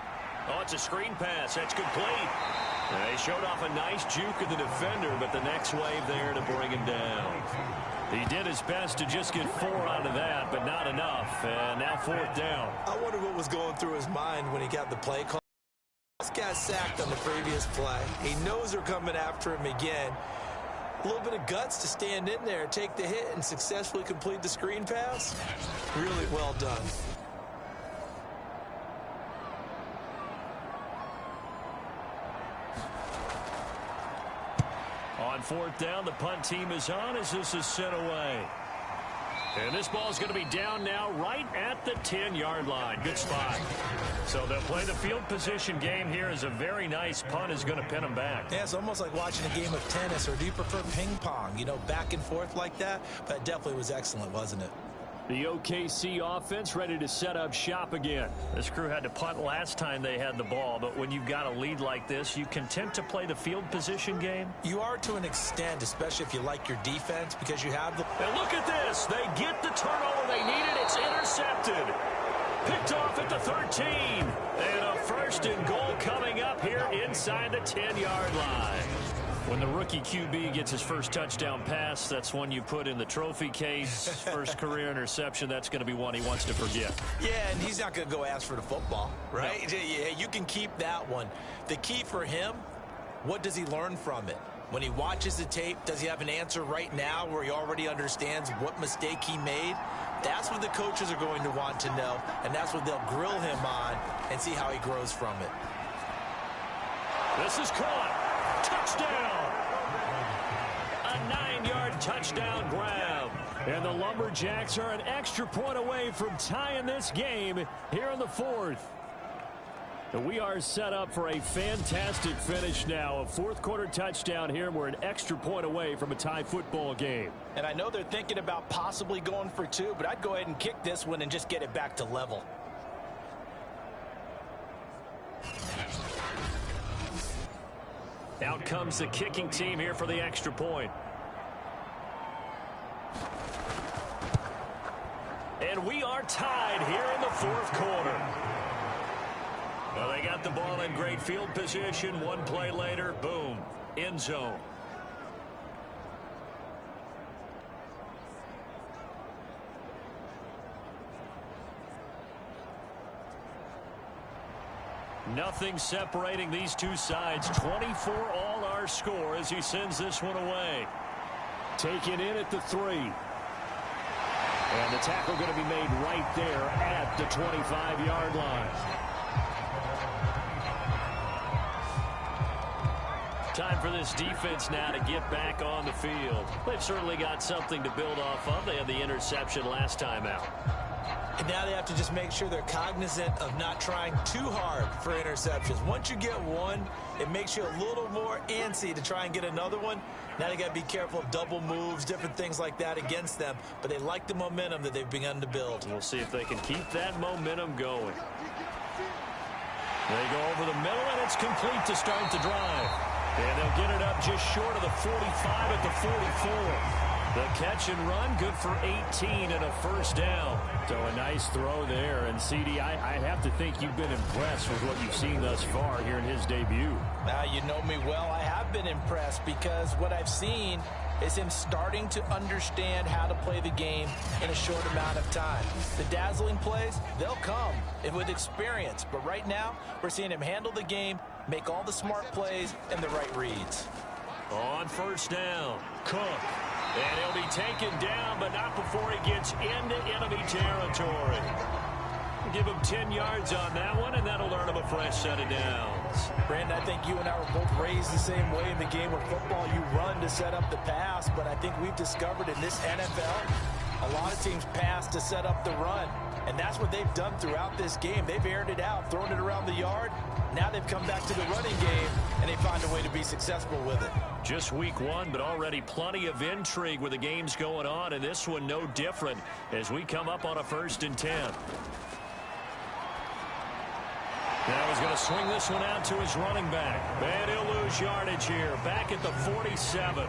Oh, it's a screen pass. That's complete. They showed off a nice juke of the defender, but the next wave there to bring him down. He did his best to just get 4 out of that, but not enough. And now 4th down. I wonder what was going through his mind when he got the play call. This got sacked on the previous play. He knows they're coming after him again. A little bit of guts to stand in there, take the hit, and successfully complete the screen pass. Really well done. On 4th down, the punt team is on as this is sent away. And this ball is going to be down now right at the 10-yard line. Good spot. So they'll play the field position game here as a very nice punt is going to pin them back. Yeah, it's almost like watching a game of tennis, or do you prefer ping pong? You know, back and forth like that? But it definitely was excellent, wasn't it? The OKC offense ready to set up shop again. This crew had to punt last time they had the ball, but when you've got a lead like this, you content to play the field position game? You are to an extent, especially if you like your defense, because you have the... And look at this. They get the turnover they needed. It's intercepted. Picked off at the 13. And a 1st and goal coming up here inside the 10-yard line. When the rookie QB gets his first touchdown pass, that's one you put in the trophy case. First career interception, that's going to be one he wants to forget. Yeah, and he's not going to go ask for the football, right? No. Yeah, you can keep that one. The key for him, what does he learn from it? When he watches the tape, does he have an answer right now where he already understands what mistake he made? That's what the coaches are going to want to know, and that's what they'll grill him on and see how he grows from it. This is caught. Touchdown! A 9-yard touchdown grab. And the Lumberjacks are an extra point away from tying this game here in the 4th. We are set up for a fantastic finish now. A 4th quarter touchdown here. We're an extra point away from a tie football game. And I know they're thinking about possibly going for 2, but I'd go ahead and kick this one and just get it back to level. Out comes the kicking team here for the extra point. And we are tied here in the 4th quarter. Well, they got the ball in great field position. One play later, boom, end zone. Nothing separating these two sides. 24 all our score as he sends this one away. Taken in at the 3. And the tackle going to be made right there at the 25-yard line. Time for this defense now to get back on the field. They've certainly got something to build off of. They had the interception last time out. And now they have to just make sure they're cognizant of not trying too hard for interceptions. Once you get one, it makes you a little more antsy to try and get another one. Now they got to be careful of double moves, different things like that against them. But they like the momentum that they've begun to build. We'll see if they can keep that momentum going. They go over the middle, and it's complete to start the drive. And they'll get it up just short of the 45 at the 44. The catch and run, good for 18 and a 1st down. So a nice throw there. And, CD, I have to think you've been impressed with what you've seen thus far here in his debut. Now, you know me well. I have been impressed because what I've seen is him starting to understand how to play the game in a short amount of time. The dazzling plays, they'll come with experience. But right now, we're seeing him handle the game, make all the smart plays, and the right reads. On 1st down, Cook. And he'll be taken down, but not before he gets into enemy territory. Give him 10 yards on that one, and that'll earn him a fresh set of downs. Brandon, I think you and I were both raised the same way in the game of football. You run to set up the pass, but I think we've discovered in this NFL, a lot of teams pass to set up the run. And that's what they've done throughout this game. They've aired it out, thrown it around the yard. Now they've come back to the running game, and they find a way to be successful with it. Just week one, but already plenty of intrigue with the games going on, and this one no different as we come up on a 1st and 10. Now he's going to swing this one out to his running back. And he'll lose yardage here, back at the 47.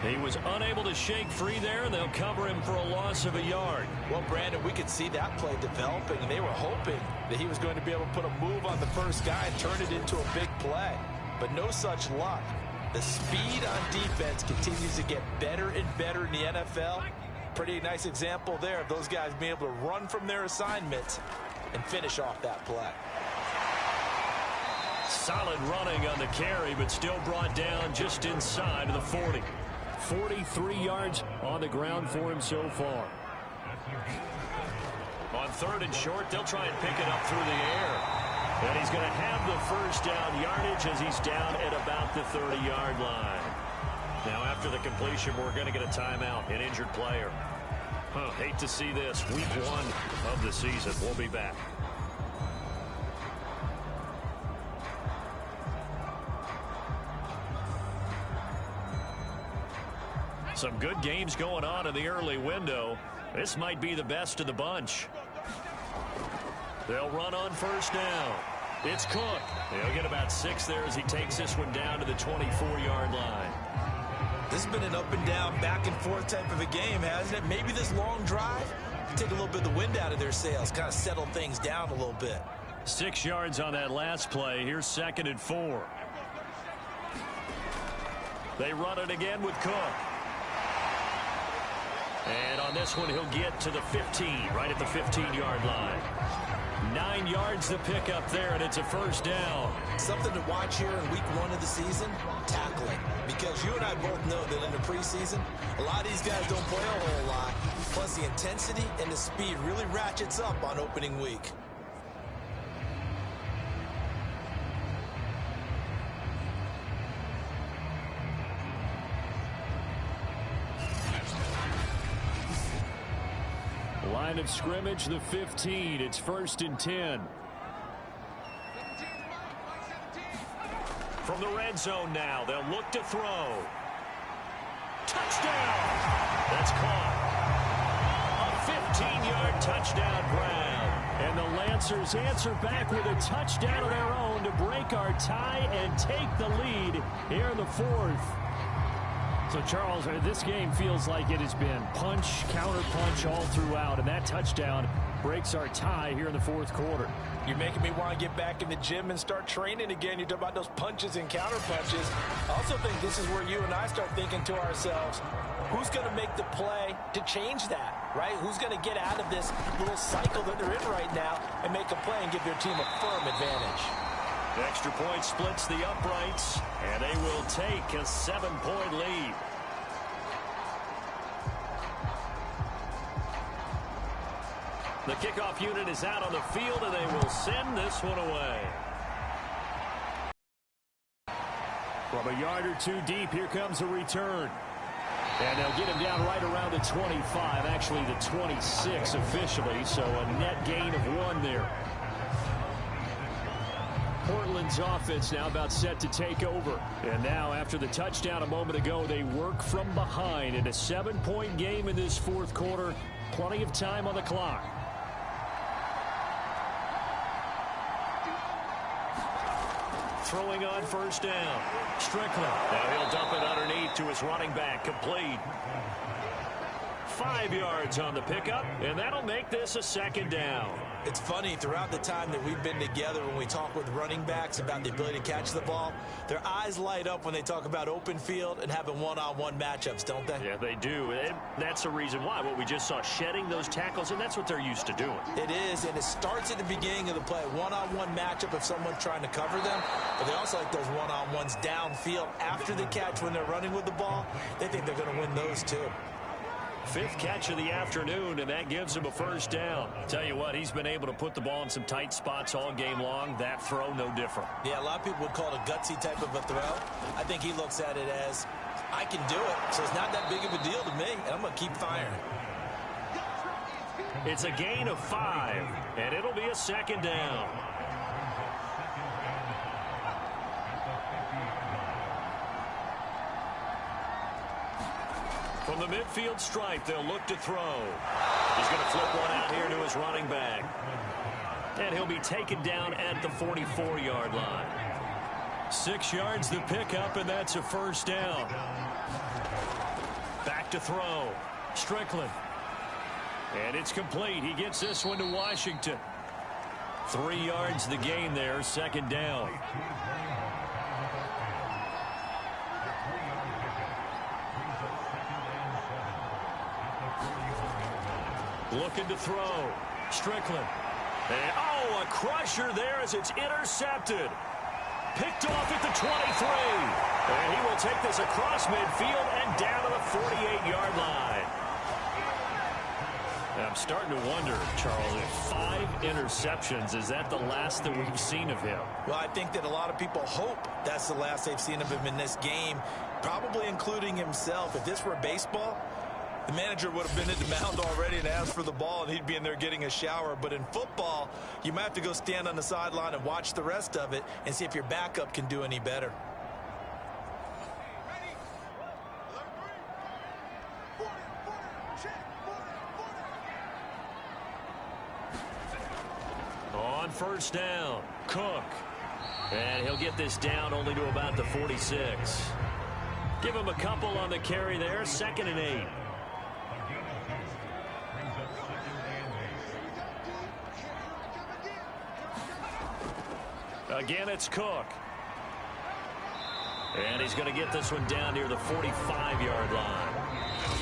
He was unable to shake free there, and they'll cover him for a loss of a yard. Well, Brandon, we could see that play developing, and they were hoping that he was going to be able to put a move on the first guy and turn it into a big play. But no such luck. The speed on defense continues to get better and better in the NFL. Pretty nice example there of those guys being able to run from their assignments and finish off that play. Solid running on the carry, but still brought down just inside of the 40. 43 yards on the ground for him so far. On 3rd and short, they'll try and pick it up through the air. And he's going to have the first down yardage as he's down at about the 30-yard line. Now, after the completion, we're going to get a timeout, an injured player. Hate to see this. Week one of the season. We'll be back. Some good games going on in the early window. This might be the best of the bunch. They'll run on 1st down. It's Cook. He'll get about 6 there as he takes this one down to the 24-yard line. This has been an up and down, back and forth type of a game, hasn't it? Maybe this long drive take a little bit of the wind out of their sails, kind of settle things down a little bit. 6 yards on that last play. Here's 2nd and 4. They run it again with Cook. And on this one, he'll get to the 15, right at the 15-yard line. 9 yards to pick up there, and it's a 1st down. Something to watch here in week one of the season, tackling. Because you and I both know that in the preseason, a lot of these guys don't play a whole lot. Plus, the intensity and the speed really ratchets up on opening week. Line of scrimmage, the 15. It's 1st and 10. From the red zone now, they'll look to throw. Touchdown! That's caught. A 15-yard touchdown grab. And the Lancers answer back with a touchdown of their own to break our tie and take the lead here in the 4th. So, Charles, this game feels like it has been punch, counter-punch all throughout, and that touchdown breaks our tie here in the 4th quarter. You're making me want to get back in the gym and start training again. You talk about those punches and counter-punches. I also think this is where you and I start thinking to ourselves, who's going to make the play to change that, right? Who's going to get out of this little cycle that they're in right now and make a play and give their team a firm advantage? The extra point splits the uprights, and they will take a 7-point lead. The kickoff unit is out on the field, and they will send this one away. From a yard or two deep, here comes a return. And they'll get him down right around the 25, actually the 26 officially, so a net gain of 1 there. Portland's offense now about set to take over. And now, after the touchdown a moment ago, they work from behind in a 7-point game in this 4th quarter. Plenty of time on the clock. Throwing on 1st down. Strickland. Now he'll dump it underneath to his running back. Complete. 5 yards on the pickup, and that'll make this a 2nd down. It's funny, throughout the time that we've been together, when we talk with running backs about the ability to catch the ball, their eyes light up when they talk about open field and having one-on-one matchups, don't they? Yeah, they do. And that's the reason why. What we just saw, shedding those tackles, and that's what they're used to doing. It is, and it starts at the beginning of the play. One-on-one matchup if someone's trying to cover them, but they also like those one-on-ones downfield after the catch when they're running with the ball. They think they're going to win those too. Fifth catch of the afternoon, and that gives him a first down. Tell you what, he's been able to put the ball in some tight spots all game long. That throw, no different. Yeah, a lot of people would call it a gutsy type of a throw. I think he looks at it as, I can do it, so it's not that big of a deal to me, and I'm going to keep firing. It's a gain of 5, and it'll be a second down. From the midfield stripe, they'll look to throw. He's going to flip one out here to his running back. And he'll be taken down at the 44-yard line. 6 yards the pickup, and that's a first down. Back to throw. Strickland. And it's complete. He gets this one to Washington. 3 yards the gain there, second down. Looking to throw. Strickland. And, oh, a crusher there as it's intercepted. Picked off at the 23. And he will take this across midfield and down to the 48-yard line. I'm starting to wonder, Charles, if 5 interceptions, is that the last that we've seen of him? Well, I think that a lot of people hope that's the last they've seen of him in this game, probably including himself. If this were baseball, the manager would have been at the mound already and asked for the ball, and he'd be in there getting a shower. But in football, you might have to go stand on the sideline and watch the rest of it and see if your backup can do any better. On first down, Cook. And he'll get this down only to about the 46. Give him a couple on the carry there, 2nd and 8. Again, it's Cook. And he's going to get this one down near the 45-yard line.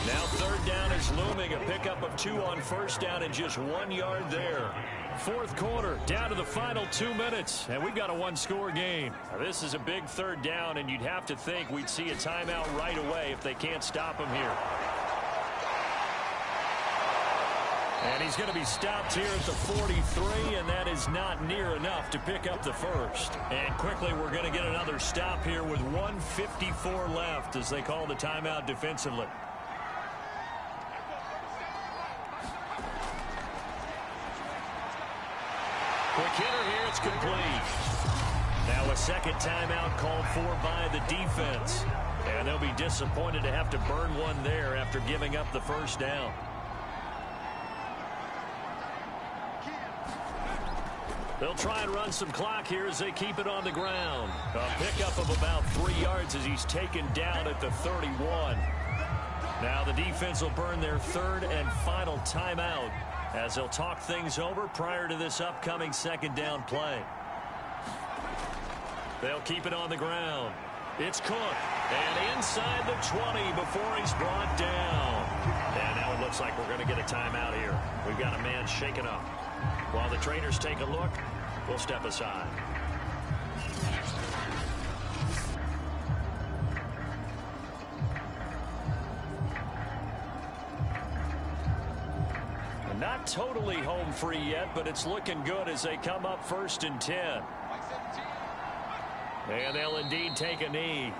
Now 3rd down is looming. A pickup of 2 on first down and just 1 yard there. 4th quarter, down to the final 2 minutes. And we've got a 1-score game. Now, this is a big 3rd down, and you'd have to think we'd see a timeout right away if they can't stop him here. And he's going to be stopped here at the 43, and that is not near enough to pick up the first. And quickly, we're going to get another stop here with 1:54 left as they call the timeout defensively. Quick hitter here, it's complete. Now a second timeout called for by the defense. And they'll be disappointed to have to burn one there after giving up the first down. They'll try and run some clock here as they keep it on the ground. A pickup of about 3 yards as he's taken down at the 31. Now the defense will burn their 3rd and final timeout as they'll talk things over prior to this upcoming 2nd down play. They'll keep it on the ground. It's Cook. And inside the 20 before he's brought down. And now it looks like we're going to get a timeout here. We've got a man shaken up. While the trainers take a look, we'll step aside. Not totally home free yet, but it's looking good as they come up 1st and 10. And they'll indeed take a knee.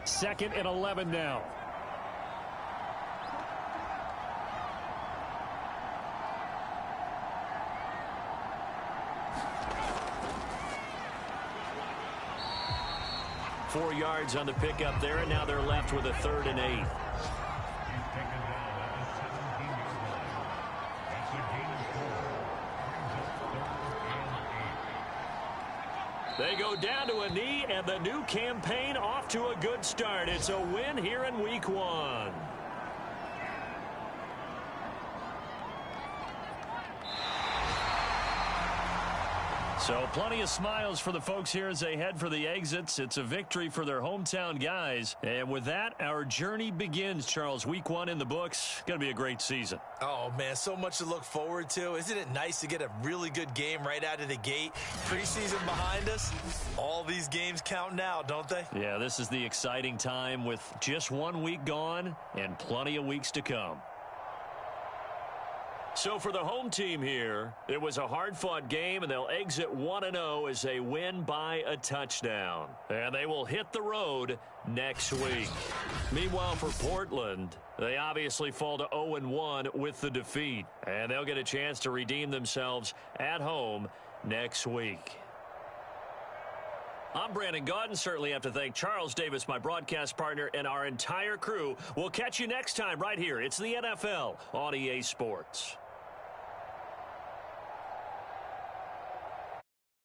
Second and 11 now. Four yards on the pickup there, and now they're left with a 3rd and 8. They go down to a knee, and the new campaign off to a good start. It's a win here in week 1. So plenty of smiles for the folks here as they head for the exits. It's a victory for their hometown guys. And with that, our journey begins, Charles. Week 1 in the books. Going to be a great season. Oh, man, so much to look forward to. Isn't it nice to get a really good game right out of the gate? Preseason behind us. All these games count now, don't they? Yeah, this is the exciting time with just 1 week gone and plenty of weeks to come. So for the home team here, it was a hard-fought game, and they'll exit 1-0 as they win by a touchdown. And they will hit the road next week. Meanwhile, for Portland, they obviously fall to 0-1 with the defeat. And they'll get a chance to redeem themselves at home next week. I'm Brandon Gaudin. Certainly have to thank Charles Davis, my broadcast partner, and our entire crew. We'll catch you next time right here. It's the NFL on EA Sports.